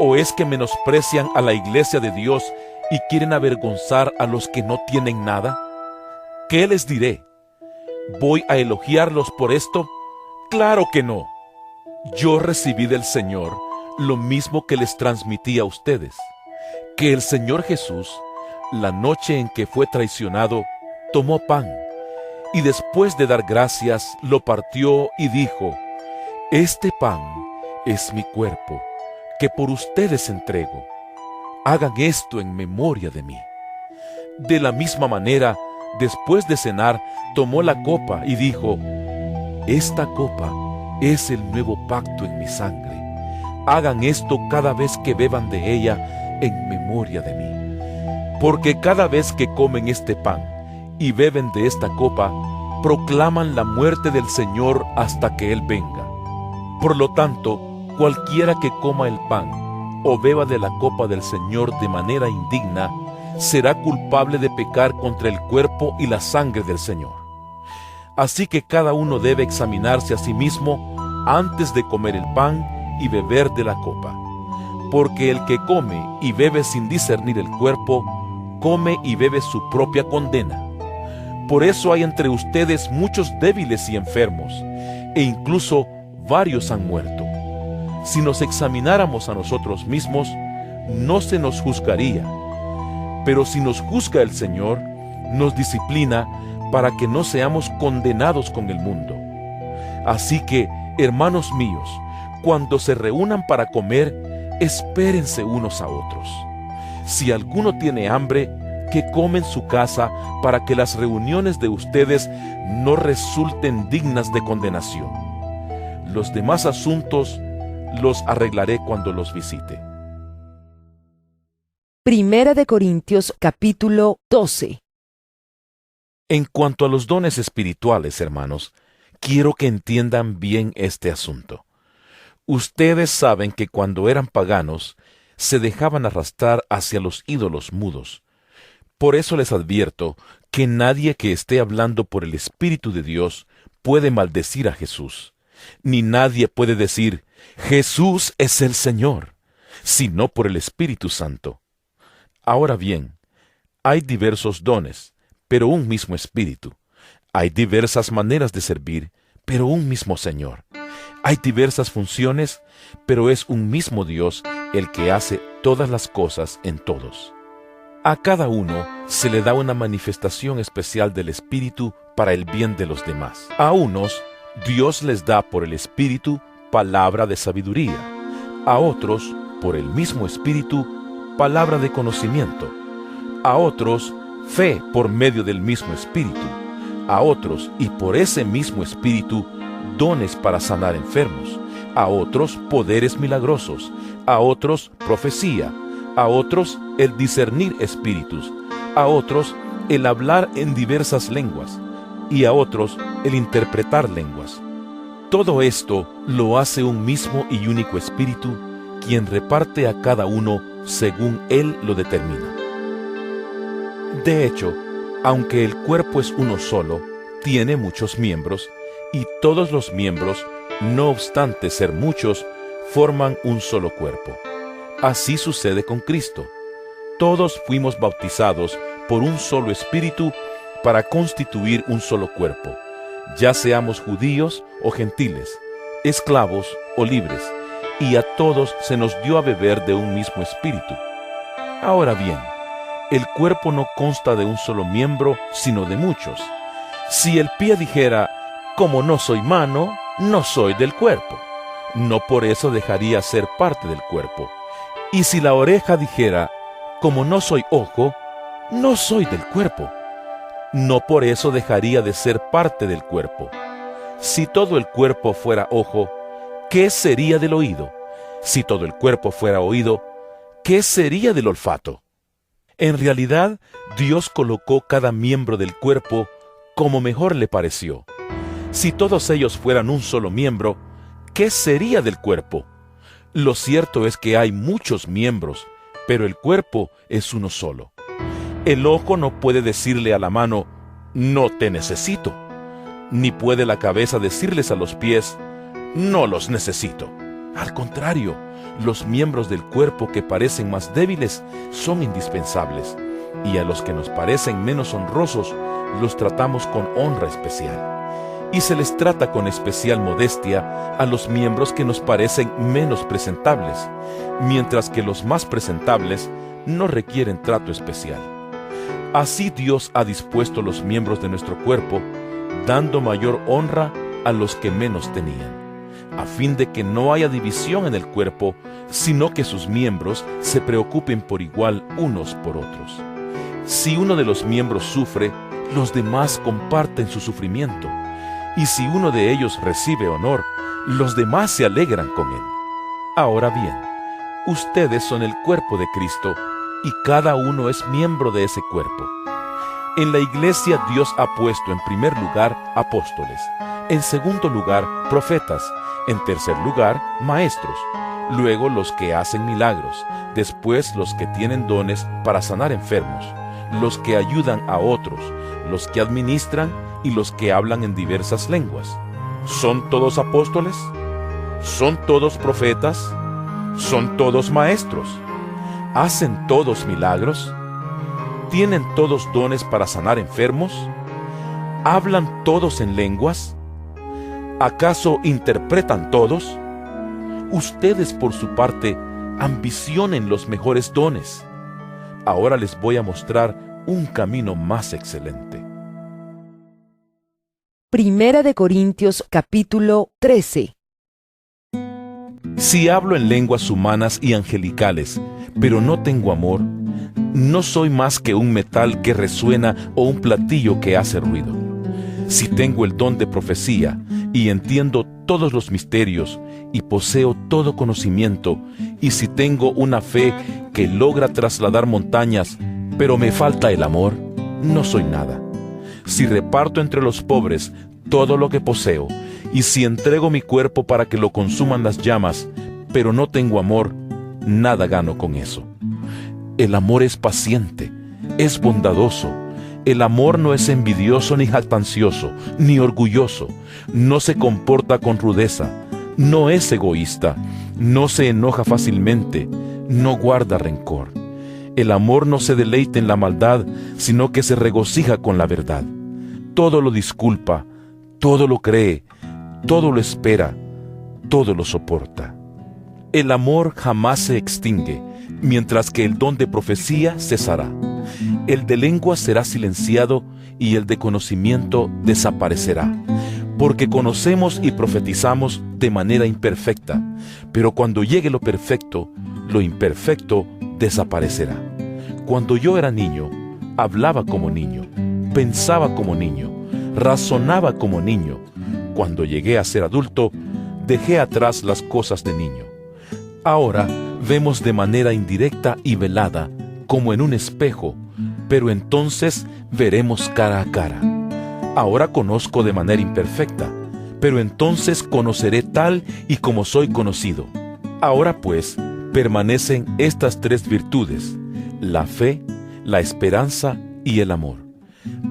¿O es que menosprecian a la iglesia de Dios y quieren avergonzar a los que no tienen nada? ¿Qué les diré? ¿Voy a elogiarlos por esto? ¡Claro que no! Yo recibí del Señor lo mismo que les transmití a ustedes, que el Señor Jesús, la noche en que fue traicionado, tomó pan, y después de dar gracias, lo partió y dijo: Este pan es mi cuerpo, que por ustedes entrego. Hagan esto en memoria de mí. De la misma manera, después de cenar, tomó la copa y dijo: Esta copa es el nuevo pacto en mi sangre. Hagan esto cada vez que beban de ella en memoria de mí. Porque cada vez que comen este pan y beben de esta copa, proclaman la muerte del Señor hasta que Él venga. Por lo tanto, cualquiera que coma el pan o beba de la copa del Señor de manera indigna, será culpable de pecar contra el cuerpo y la sangre del Señor. Así que cada uno debe examinarse a sí mismo antes de comer el pan y beber de la copa. Porque el que come y bebe sin discernir el cuerpo, come y bebe su propia condena. Por eso hay entre ustedes muchos débiles y enfermos, e incluso varios han muerto. Si nos examináramos a nosotros mismos, no se nos juzgaría. Pero si nos juzga el Señor, nos disciplina para que no seamos condenados con el mundo. Así que, hermanos míos, cuando se reúnan para comer, espérense unos a otros. Si alguno tiene hambre, que come en su casa, para que las reuniones de ustedes no resulten dignas de condenación. Los demás asuntos los arreglaré cuando los visite. Primera de Corintios capítulo 12. En cuanto a los dones espirituales, hermanos, quiero que entiendan bien este asunto. Ustedes saben que cuando eran paganos, se dejaban arrastrar hacia los ídolos mudos. Por eso les advierto que nadie que esté hablando por el Espíritu de Dios puede maldecir a Jesús, ni nadie puede decir: Jesús es el Señor, sino por el Espíritu Santo. Ahora bien, hay diversos dones, pero un mismo Espíritu. Hay diversas maneras de servir, pero un mismo Señor. Hay diversas funciones, pero es un mismo Dios el que hace todas las cosas en todos. A cada uno se le da una manifestación especial del Espíritu para el bien de los demás. A unos, Dios les da por el Espíritu palabra de sabiduría. A otros, por el mismo Espíritu, palabra de conocimiento. A otros, fe por medio del mismo Espíritu. A otros, y por ese mismo Espíritu, dones para sanar enfermos. A otros, poderes milagrosos. A otros, profecía. A otros, el discernir espíritus. A otros, el hablar en diversas lenguas. Y a otros, el interpretar lenguas. Todo esto lo hace un mismo y único Espíritu, quien reparte a cada uno según Él lo determina. De hecho, aunque el cuerpo es uno solo, tiene muchos miembros, y todos los miembros, no obstante ser muchos, forman un solo cuerpo. Así sucede con Cristo. Todos fuimos bautizados por un solo Espíritu para constituir un solo cuerpo, ya seamos judíos o gentiles, esclavos o libres, y a todos se nos dio a beber de un mismo Espíritu. Ahora bien, el cuerpo no consta de un solo miembro, sino de muchos. Si el pie dijera: como no soy mano, no soy del cuerpo, no por eso dejaría ser parte del cuerpo. Y si la oreja dijera: como no soy ojo, no soy del cuerpo, no por eso dejaría de ser parte del cuerpo. Si todo el cuerpo fuera ojo, ¿qué sería del oído? Si todo el cuerpo fuera oído, ¿qué sería del olfato? En realidad, Dios colocó cada miembro del cuerpo como mejor le pareció. Si todos ellos fueran un solo miembro, ¿qué sería del cuerpo? Lo cierto es que hay muchos miembros, pero el cuerpo es uno solo. El ojo no puede decirle a la mano: no te necesito, ni puede la cabeza decirles a los pies: no los necesito. Al contrario, los miembros del cuerpo que parecen más débiles son indispensables, y a los que nos parecen menos honrosos los tratamos con honra especial. y se les trata con especial modestia a los miembros que nos parecen menos presentables, mientras que los más presentables no requieren trato especial. Así Dios ha dispuesto los miembros de nuestro cuerpo, dando mayor honra a los que menos tenían, a fin de que no haya división en el cuerpo, sino que sus miembros se preocupen por igual unos por otros. Si uno de los miembros sufre, los demás comparten su sufrimiento, y si uno de ellos recibe honor, los demás se alegran con él. Ahora bien, ustedes son el cuerpo de Cristo, y cada uno es miembro de ese cuerpo. En la iglesia Dios ha puesto en primer lugar apóstoles, en segundo lugar profetas, en tercer lugar maestros, luego los que hacen milagros, después los que tienen dones para sanar enfermos, los que ayudan a otros, los que administran y los que hablan en diversas lenguas. ¿Son todos apóstoles? ¿Son todos profetas? ¿Son todos maestros? ¿Hacen todos milagros? ¿Tienen todos dones para sanar enfermos? ¿Hablan todos en lenguas? ¿Acaso interpretan todos? Ustedes, por su parte, ambicionen los mejores dones. Ahora les voy a mostrar un camino más excelente. Primera de Corintios capítulo 13. Si hablo en lenguas humanas y angelicales, pero no tengo amor, no soy más que un metal que resuena o un platillo que hace ruido. Si tengo el don de profecía y entiendo todos los misterios y poseo todo conocimiento, y si tengo una fe que logra trasladar montañas, pero me falta el amor, no soy nada. Si reparto entre los pobres todo lo que poseo, y si entrego mi cuerpo para que lo consuman las llamas, pero no tengo amor, nada gano con eso. El amor es paciente, es bondadoso. El amor no es envidioso ni jactancioso, ni orgulloso. No se comporta con rudeza, no es egoísta, no se enoja fácilmente, no guarda rencor. El amor no se deleita en la maldad, sino que se regocija con la verdad. Todo lo disculpa, todo lo cree, todo lo espera, todo lo soporta. El amor jamás se extingue, mientras que el don de profecía cesará. El de lengua será silenciado y el de conocimiento desaparecerá. Porque conocemos y profetizamos de manera imperfecta, pero cuando llegue lo perfecto, lo imperfecto desaparecerá. Cuando yo era niño, hablaba como niño, pensaba como niño, razonaba como niño. Cuando llegué a ser adulto, dejé atrás las cosas de niño. Ahora vemos de manera indirecta y velada, como en un espejo, pero entonces veremos cara a cara. Ahora conozco de manera imperfecta, pero entonces conoceré tal y como soy conocido. Ahora pues, permanecen estas tres virtudes: la fe, la esperanza y el amor.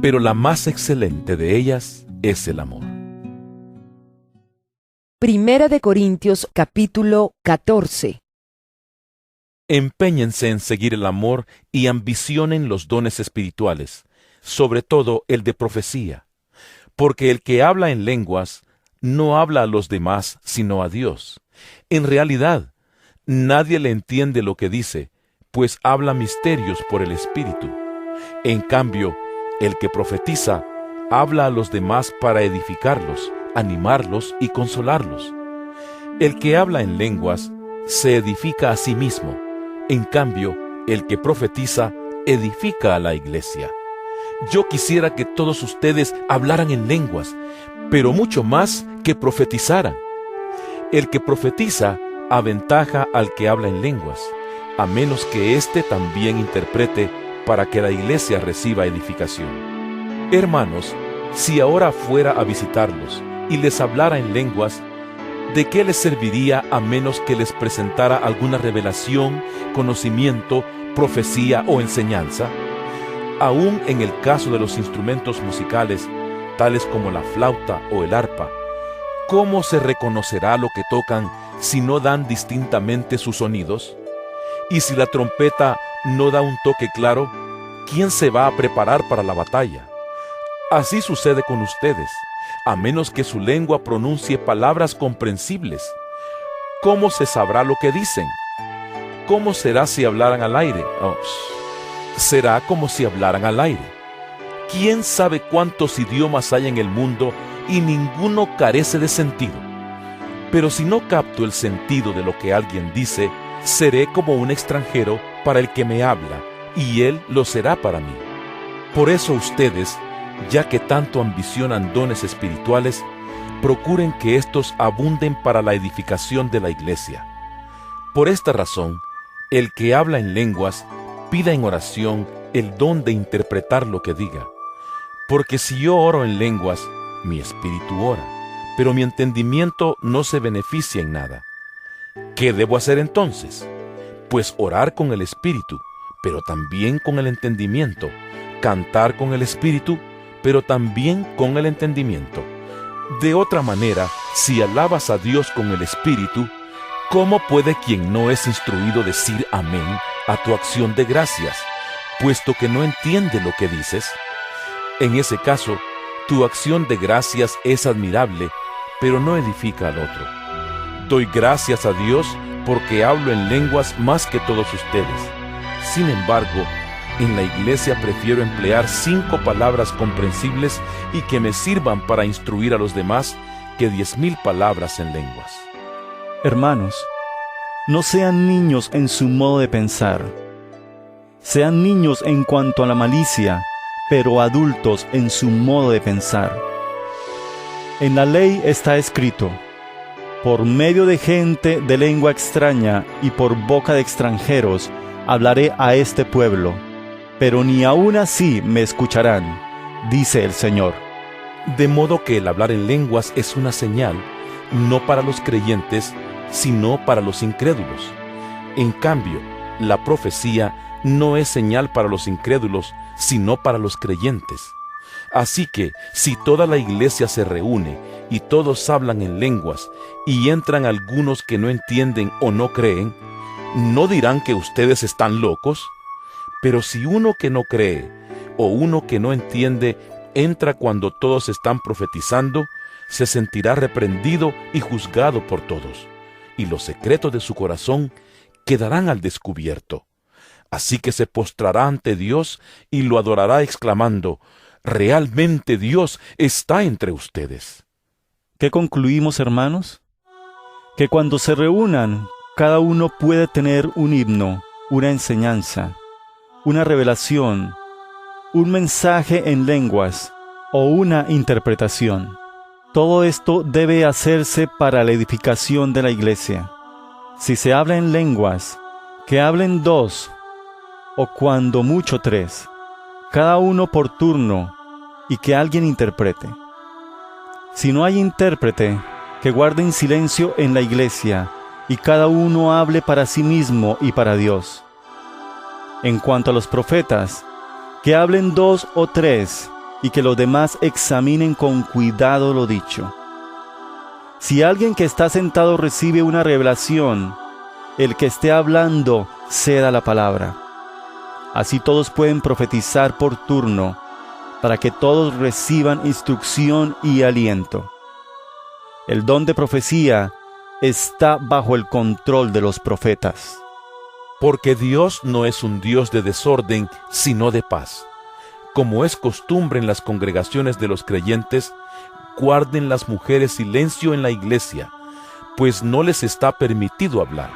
Pero la más excelente de ellas es el amor. Primera de Corintios capítulo 14. Empéñense en seguir el amor y ambicionen los dones espirituales, sobre todo el de profecía, porque el que habla en lenguas no habla a los demás sino a Dios. En realidad, nadie le entiende lo que dice, pues habla misterios por el Espíritu. En cambio, el que profetiza habla a los demás para edificarlos, animarlos y consolarlos. El que habla en lenguas se edifica a sí mismo. En cambio, el que profetiza edifica a la iglesia. Yo quisiera que todos ustedes hablaran en lenguas, pero mucho más que profetizaran. El que profetiza aventaja al que habla en lenguas, a menos que éste también interprete para que la iglesia reciba edificación. Hermanos, si ahora fuera a visitarlos y les hablara en lenguas, ¿de qué les serviría a menos que les presentara alguna revelación, conocimiento, profecía o enseñanza? Aún en el caso de los instrumentos musicales, tales como la flauta o el arpa, ¿cómo se reconocerá lo que tocan si no dan distintamente sus sonidos? Y si la trompeta no da un toque claro, ¿quién se va a preparar para la batalla? Así sucede con ustedes. a menos que su lengua pronuncie palabras comprensibles. ¿Cómo se sabrá lo que dicen? ¿Cómo será si hablaran al aire? Será como si hablaran al aire. ¿Quién sabe cuántos idiomas hay en el mundo y ninguno carece de sentido? Pero si no capto el sentido de lo que alguien dice, seré como un extranjero para el que me habla, y él lo será para mí. Por eso ustedes, ya que tanto ambicionan dones espirituales, procuren que éstos abunden para la edificación de la iglesia. Por esta razón, el que habla en lenguas, pida en oración el don de interpretar lo que diga. Porque si yo oro en lenguas, mi espíritu ora, pero mi entendimiento no se beneficia en nada. ¿Qué debo hacer entonces? Pues orar con el espíritu, pero también con el entendimiento, cantar con el espíritu, pero también con el entendimiento. De otra manera, si alabas a Dios con el espíritu, ¿cómo puede quien no es instruido decir amén a tu acción de gracias, puesto que no entiende lo que dices? En ese caso, tu acción de gracias es admirable, pero no edifica al otro. Doy gracias a Dios porque hablo en lenguas más que todos ustedes. Sin embargo, en la iglesia prefiero emplear 5 palabras comprensibles y que me sirvan para instruir a los demás que 10,000 palabras en lenguas. Hermanos, no sean niños en su modo de pensar. Sean niños en cuanto a la malicia, pero adultos en su modo de pensar. En la ley está escrito: por medio de gente de lengua extraña y por boca de extranjeros hablaré a este pueblo, pero ni aun así me escucharán, dice el Señor. De modo que el hablar en lenguas es una señal, no para los creyentes, sino para los incrédulos. En cambio, la profecía no es señal para los incrédulos, sino para los creyentes. Así que, si toda la iglesia se reúne y todos hablan en lenguas, y entran algunos que no entienden o no creen, ¿no dirán que ustedes están locos? Pero si uno que no cree o uno que no entiende entra cuando todos están profetizando, se sentirá reprendido y juzgado por todos, y los secretos de su corazón quedarán al descubierto. Así que se postrará ante Dios y lo adorará exclamando: realmente Dios está entre ustedes. ¿Qué concluimos, hermanos? Que cuando se reúnan, cada uno puede tener un himno, una enseñanza, una revelación, un mensaje en lenguas o una interpretación. Todo esto debe hacerse para la edificación de la iglesia. Si se habla en lenguas, que hablen 2, o cuando mucho 3, cada uno por turno, y que alguien interprete. Si no hay intérprete, que guarden silencio en la iglesia, y cada uno hable para sí mismo y para Dios. En cuanto a los profetas, que hablen 2 o 3, y que los demás examinen con cuidado lo dicho. Si alguien que está sentado recibe una revelación, el que esté hablando ceda la palabra. Así todos pueden profetizar por turno, para que todos reciban instrucción y aliento. El don de profecía está bajo el control de los profetas. Porque Dios no es un Dios de desorden, sino de paz. Como es costumbre en las congregaciones de los creyentes, guarden las mujeres silencio en la iglesia, pues no les está permitido hablar.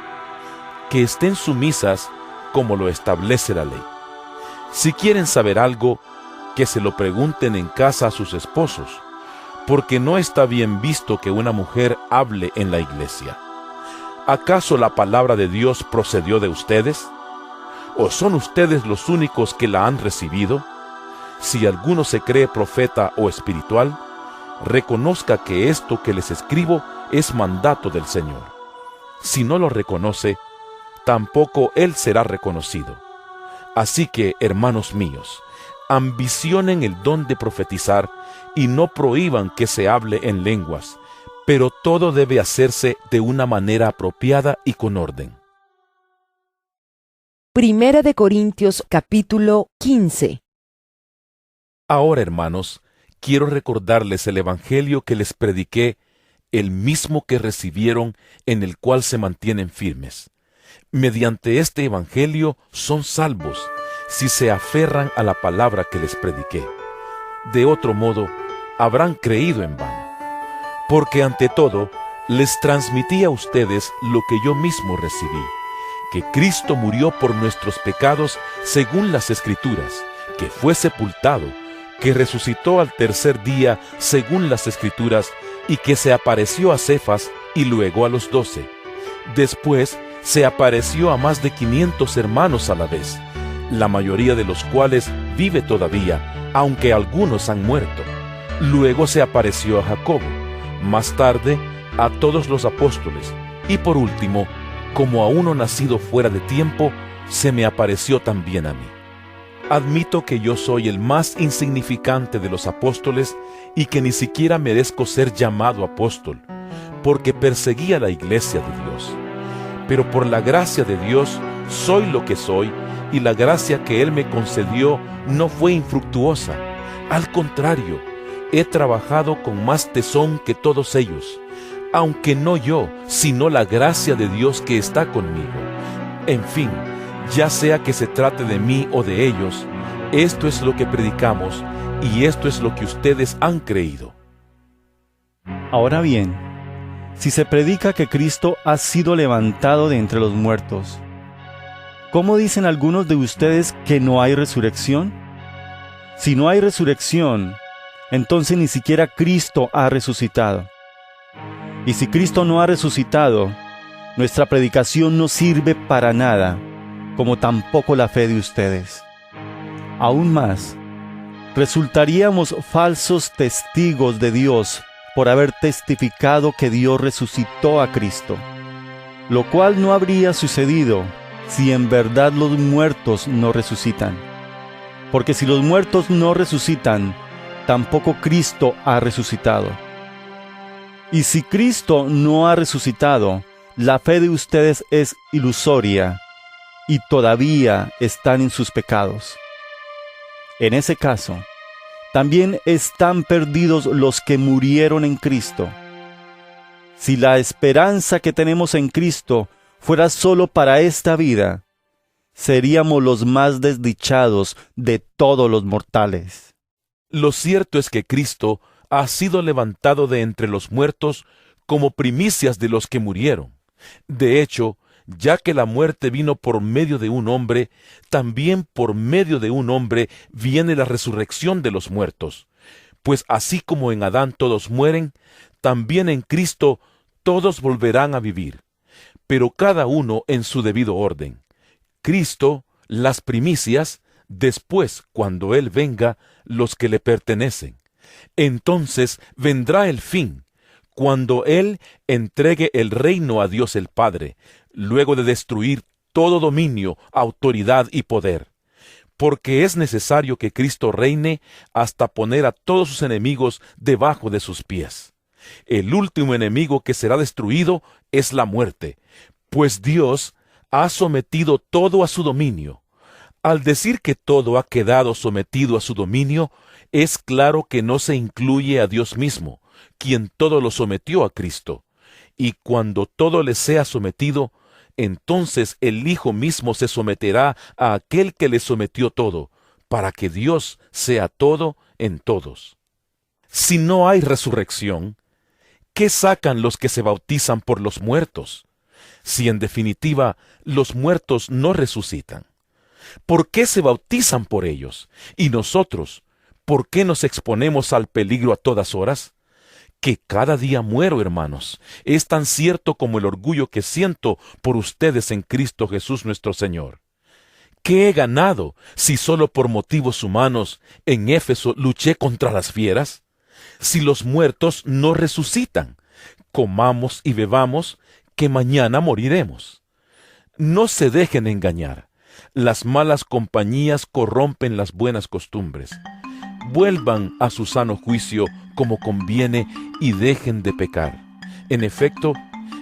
Que estén sumisas como lo establece la ley. Si quieren saber algo, que se lo pregunten en casa a sus esposos, porque no está bien visto que una mujer hable en la iglesia. ¿Acaso la palabra de Dios procedió de ustedes? ¿O son ustedes los únicos que la han recibido? Si alguno se cree profeta o espiritual, reconozca que esto que les escribo es mandato del Señor. Si no lo reconoce, tampoco él será reconocido. Así que, hermanos míos, ambicionen el don de profetizar y no prohíban que se hable en lenguas, pero todo debe hacerse de una manera apropiada y con orden. Primera de Corintios capítulo 15. Ahora, hermanos, quiero recordarles el Evangelio que les prediqué, el mismo que recibieron, en el cual se mantienen firmes. Mediante este Evangelio son salvos, si se aferran a la palabra que les prediqué. De otro modo, habrán creído en vano. Porque ante todo, les transmití a ustedes lo que yo mismo recibí, que Cristo murió por nuestros pecados según las Escrituras, que fue sepultado, que resucitó al tercer día según las Escrituras, y que se apareció a Cefas y luego a los 12. Después se apareció a más de 500 hermanos a la vez, la mayoría de los cuales vive todavía, aunque algunos han muerto. Luego se apareció a Jacobo, más tarde a todos los apóstoles, y por último, como a uno nacido fuera de tiempo, se me apareció también a mí. Admito que yo soy el más insignificante de los apóstoles y que ni siquiera merezco ser llamado apóstol, porque perseguí a la iglesia de Dios. Pero por la gracia de Dios soy lo que soy, y la gracia que Él me concedió no fue infructuosa. Al contrario, he trabajado con más tesón que todos ellos, aunque no yo, sino la gracia de Dios que está conmigo. En fin, ya sea que se trate de mí o de ellos, esto es lo que predicamos y esto es lo que ustedes han creído. Ahora bien, si se predica que Cristo ha sido levantado de entre los muertos, ¿cómo dicen algunos de ustedes que no hay resurrección? Si no hay resurrección, entonces ni siquiera Cristo ha resucitado. Y si Cristo no ha resucitado, nuestra predicación no sirve para nada, como tampoco la fe de ustedes. Aún más, resultaríamos falsos testigos de Dios por haber testificado que Dios resucitó a Cristo, lo cual no habría sucedido si en verdad los muertos no resucitan. Porque si los muertos no resucitan, tampoco Cristo ha resucitado. Y si Cristo no ha resucitado, la fe de ustedes es ilusoria y todavía están en sus pecados. En ese caso, también están perdidos los que murieron en Cristo. Si la esperanza que tenemos en Cristo fuera solo para esta vida, seríamos los más desdichados de todos los mortales. Lo cierto es que Cristo ha sido levantado de entre los muertos como primicias de los que murieron. De hecho, ya que la muerte vino por medio de un hombre, también por medio de un hombre viene la resurrección de los muertos. Pues así como en Adán todos mueren, también en Cristo todos volverán a vivir, pero cada uno en su debido orden. Cristo, las primicias, después, cuando Él venga, los que le pertenecen. Entonces vendrá el fin, cuando Él entregue el reino a Dios el Padre, luego de destruir todo dominio, autoridad y poder. Porque es necesario que Cristo reine hasta poner a todos sus enemigos debajo de sus pies. El último enemigo que será destruido es la muerte, pues Dios ha sometido todo a su dominio. Al decir que todo ha quedado sometido a su dominio, es claro que no se incluye a Dios mismo, quien todo lo sometió a Cristo. Y cuando todo le sea sometido, entonces el Hijo mismo se someterá a aquel que le sometió todo, para que Dios sea todo en todos. Si no hay resurrección, ¿qué sacan los que se bautizan por los muertos? Si en definitiva los muertos no resucitan, ¿por qué se bautizan por ellos? Y nosotros, ¿por qué nos exponemos al peligro a todas horas? Que cada día muero, hermanos, es tan cierto como el orgullo que siento por ustedes en Cristo Jesús nuestro Señor. ¿Qué he ganado si solo por motivos humanos en Éfeso luché contra las fieras? Si los muertos no resucitan, comamos y bebamos, que mañana moriremos. No se dejen engañar. Las malas compañías corrompen las buenas costumbres. Vuelvan a su sano juicio como conviene y dejen de pecar. En efecto,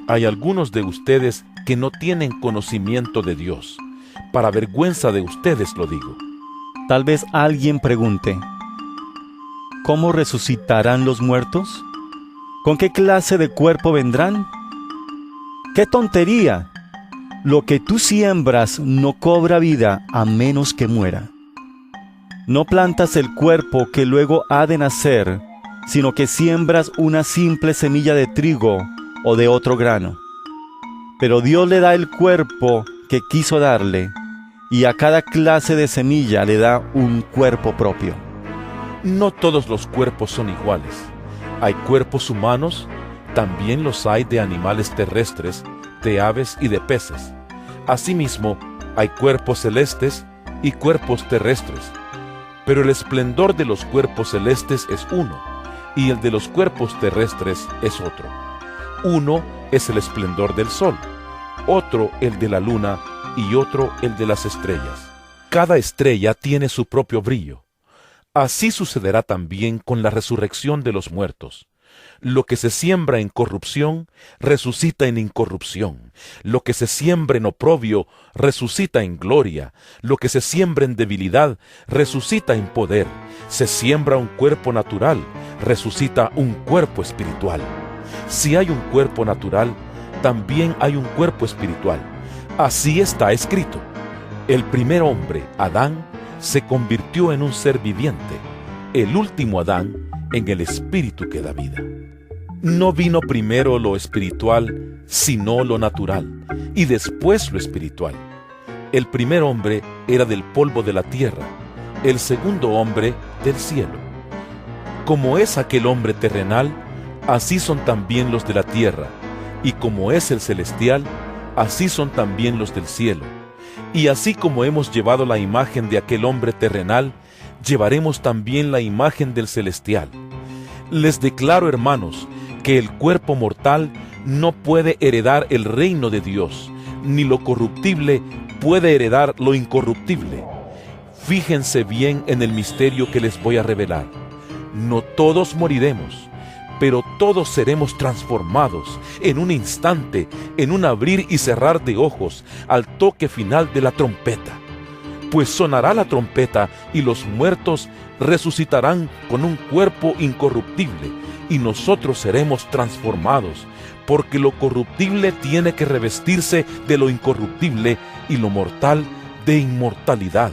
hay algunos de ustedes que no tienen conocimiento de Dios. Para vergüenza de ustedes lo digo. Tal vez alguien pregunte, ¿cómo resucitarán los muertos? ¿Con qué clase de cuerpo vendrán? ¡Qué tontería! Lo que tú siembras no cobra vida a menos que muera. No plantas el cuerpo que luego ha de nacer, sino que siembras una simple semilla de trigo o de otro grano. Pero Dios le da el cuerpo que quiso darle, y a cada clase de semilla le da un cuerpo propio. No todos los cuerpos son iguales. Hay cuerpos humanos, también los hay de animales terrestres, de aves y de peces. Asimismo, hay cuerpos celestes y cuerpos terrestres. Pero el esplendor de los cuerpos celestes es uno, y el de los cuerpos terrestres es otro. Uno es el esplendor del sol, otro el de la luna y otro el de las estrellas. Cada estrella tiene su propio brillo. Así sucederá también con la resurrección de los muertos. Lo que se siembra en corrupción, resucita en incorrupción. Lo que se siembra en oprobio, resucita en gloria. Lo que se siembra en debilidad, resucita en poder. Se siembra un cuerpo natural, resucita un cuerpo espiritual. Si hay un cuerpo natural, también hay un cuerpo espiritual. Así está escrito. El primer hombre, Adán, se convirtió en un ser viviente. El último Adán, en el espíritu que da vida. No vino primero lo espiritual, sino lo natural, y después lo espiritual. El primer hombre era del polvo de la tierra, el segundo hombre del cielo. Como es aquel hombre terrenal, así son también los de la tierra, y como es el celestial, así son también los del cielo. Y así como hemos llevado la imagen de aquel hombre terrenal, llevaremos también la imagen del celestial. Les declaro, hermanos, que el cuerpo mortal no puede heredar el reino de Dios, ni lo corruptible puede heredar lo incorruptible. Fíjense bien en el misterio que les voy a revelar. No todos moriremos, pero todos seremos transformados en un instante, en un abrir y cerrar de ojos, al toque final de la trompeta. Pues sonará la trompeta y los muertos resucitarán con un cuerpo incorruptible, y nosotros seremos transformados, porque lo corruptible tiene que revestirse de lo incorruptible y lo mortal de inmortalidad.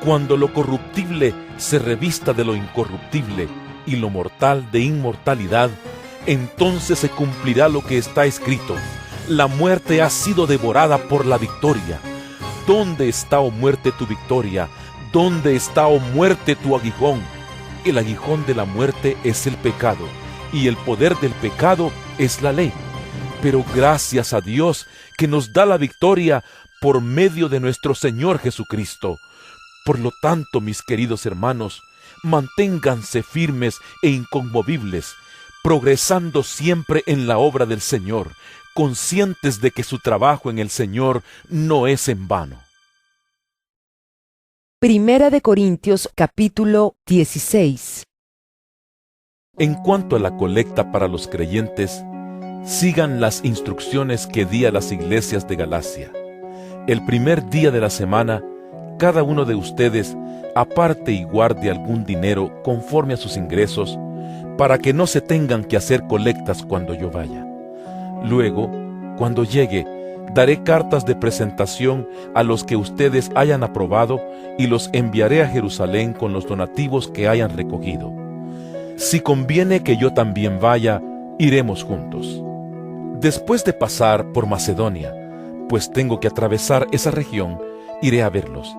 Cuando lo corruptible se revista de lo incorruptible y lo mortal de inmortalidad, entonces se cumplirá lo que está escrito: la muerte ha sido devorada por la victoria. ¿Dónde está, oh muerte, tu victoria? ¿Dónde está, oh muerte, tu aguijón? El aguijón de la muerte es el pecado, y el poder del pecado es la ley. Pero gracias a Dios que nos da la victoria por medio de nuestro Señor Jesucristo. Por lo tanto, mis queridos hermanos, manténganse firmes e inconmovibles, progresando siempre en la obra del Señor, conscientes de que su trabajo en el Señor no es en vano. Primera de Corintios capítulo 16. En cuanto a la colecta para los creyentes, sigan las instrucciones que di a las iglesias de Galacia. El primer día de la semana, cada uno de ustedes aparte y guarde algún dinero conforme a sus ingresos, para que no se tengan que hacer colectas cuando yo vaya. Luego, cuando llegue, daré cartas de presentación a los que ustedes hayan aprobado y los enviaré a Jerusalén con los donativos que hayan recogido. Si conviene que yo también vaya, iremos juntos. Después de pasar por Macedonia, pues tengo que atravesar esa región, iré a verlos.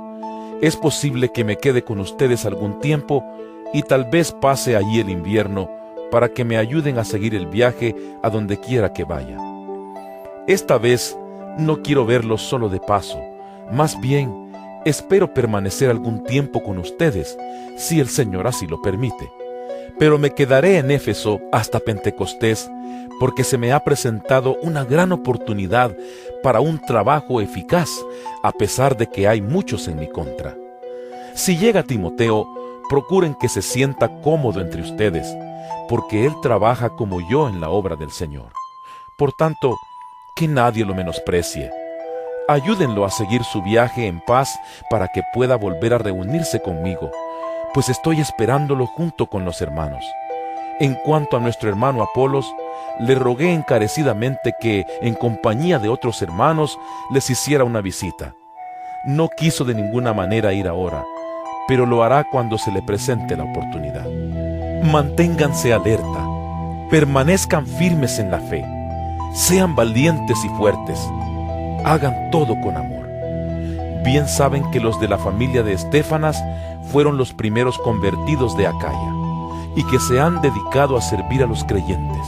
Es posible que me quede con ustedes algún tiempo y tal vez pase allí el invierno para que me ayuden a seguir el viaje a donde quiera que vaya. Esta vez no quiero verlos solo de paso, más bien espero permanecer algún tiempo con ustedes, si el Señor así lo permite. Pero me quedaré en Éfeso hasta Pentecostés, porque se me ha presentado una gran oportunidad para un trabajo eficaz, a pesar de que hay muchos en mi contra. Si llega Timoteo, procuren que se sienta cómodo entre ustedes, porque él trabaja como yo en la obra del Señor. Por tanto, que nadie lo menosprecie. Ayúdenlo a seguir su viaje en paz para que pueda volver a reunirse conmigo, pues estoy esperándolo junto con los hermanos. En cuanto a nuestro hermano Apolos, le rogué encarecidamente que, en compañía de otros hermanos, les hiciera una visita. No quiso de ninguna manera ir ahora, pero lo hará cuando se le presente la oportunidad. Manténganse alerta, permanezcan firmes en la fe, sean valientes y fuertes, hagan todo con amor. Bien saben que los de la familia de Estéfanas fueron los primeros convertidos de Acaya, y que se han dedicado a servir a los creyentes.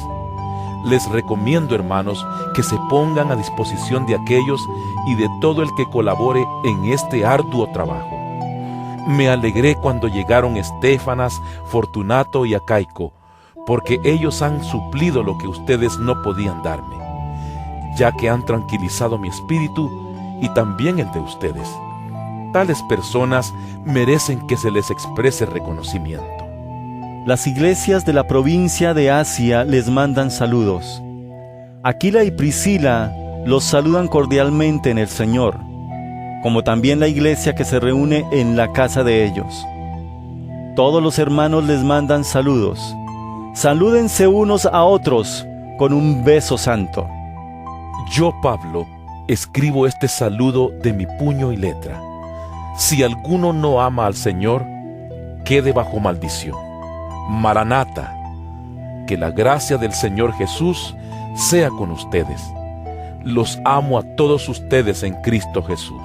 Les recomiendo, hermanos, que se pongan a disposición de aquellos y de todo el que colabore en este arduo trabajo. Me alegré cuando llegaron Estéfanas, Fortunato y Acaico, porque ellos han suplido lo que ustedes no podían darme, ya que han tranquilizado mi espíritu y también el de ustedes. Tales personas merecen que se les exprese reconocimiento. Las iglesias de la provincia de Asia les mandan saludos. Aquila y Priscila los saludan cordialmente en el Señor, como también la iglesia que se reúne en la casa de ellos. Todos los hermanos les mandan saludos. Salúdense unos a otros con un beso santo. Yo, Pablo, escribo este saludo de mi puño y letra. Si alguno no ama al Señor, quede bajo maldición. Maranata, que la gracia del Señor Jesús sea con ustedes. Los amo a todos ustedes en Cristo Jesús.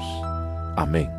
Amén.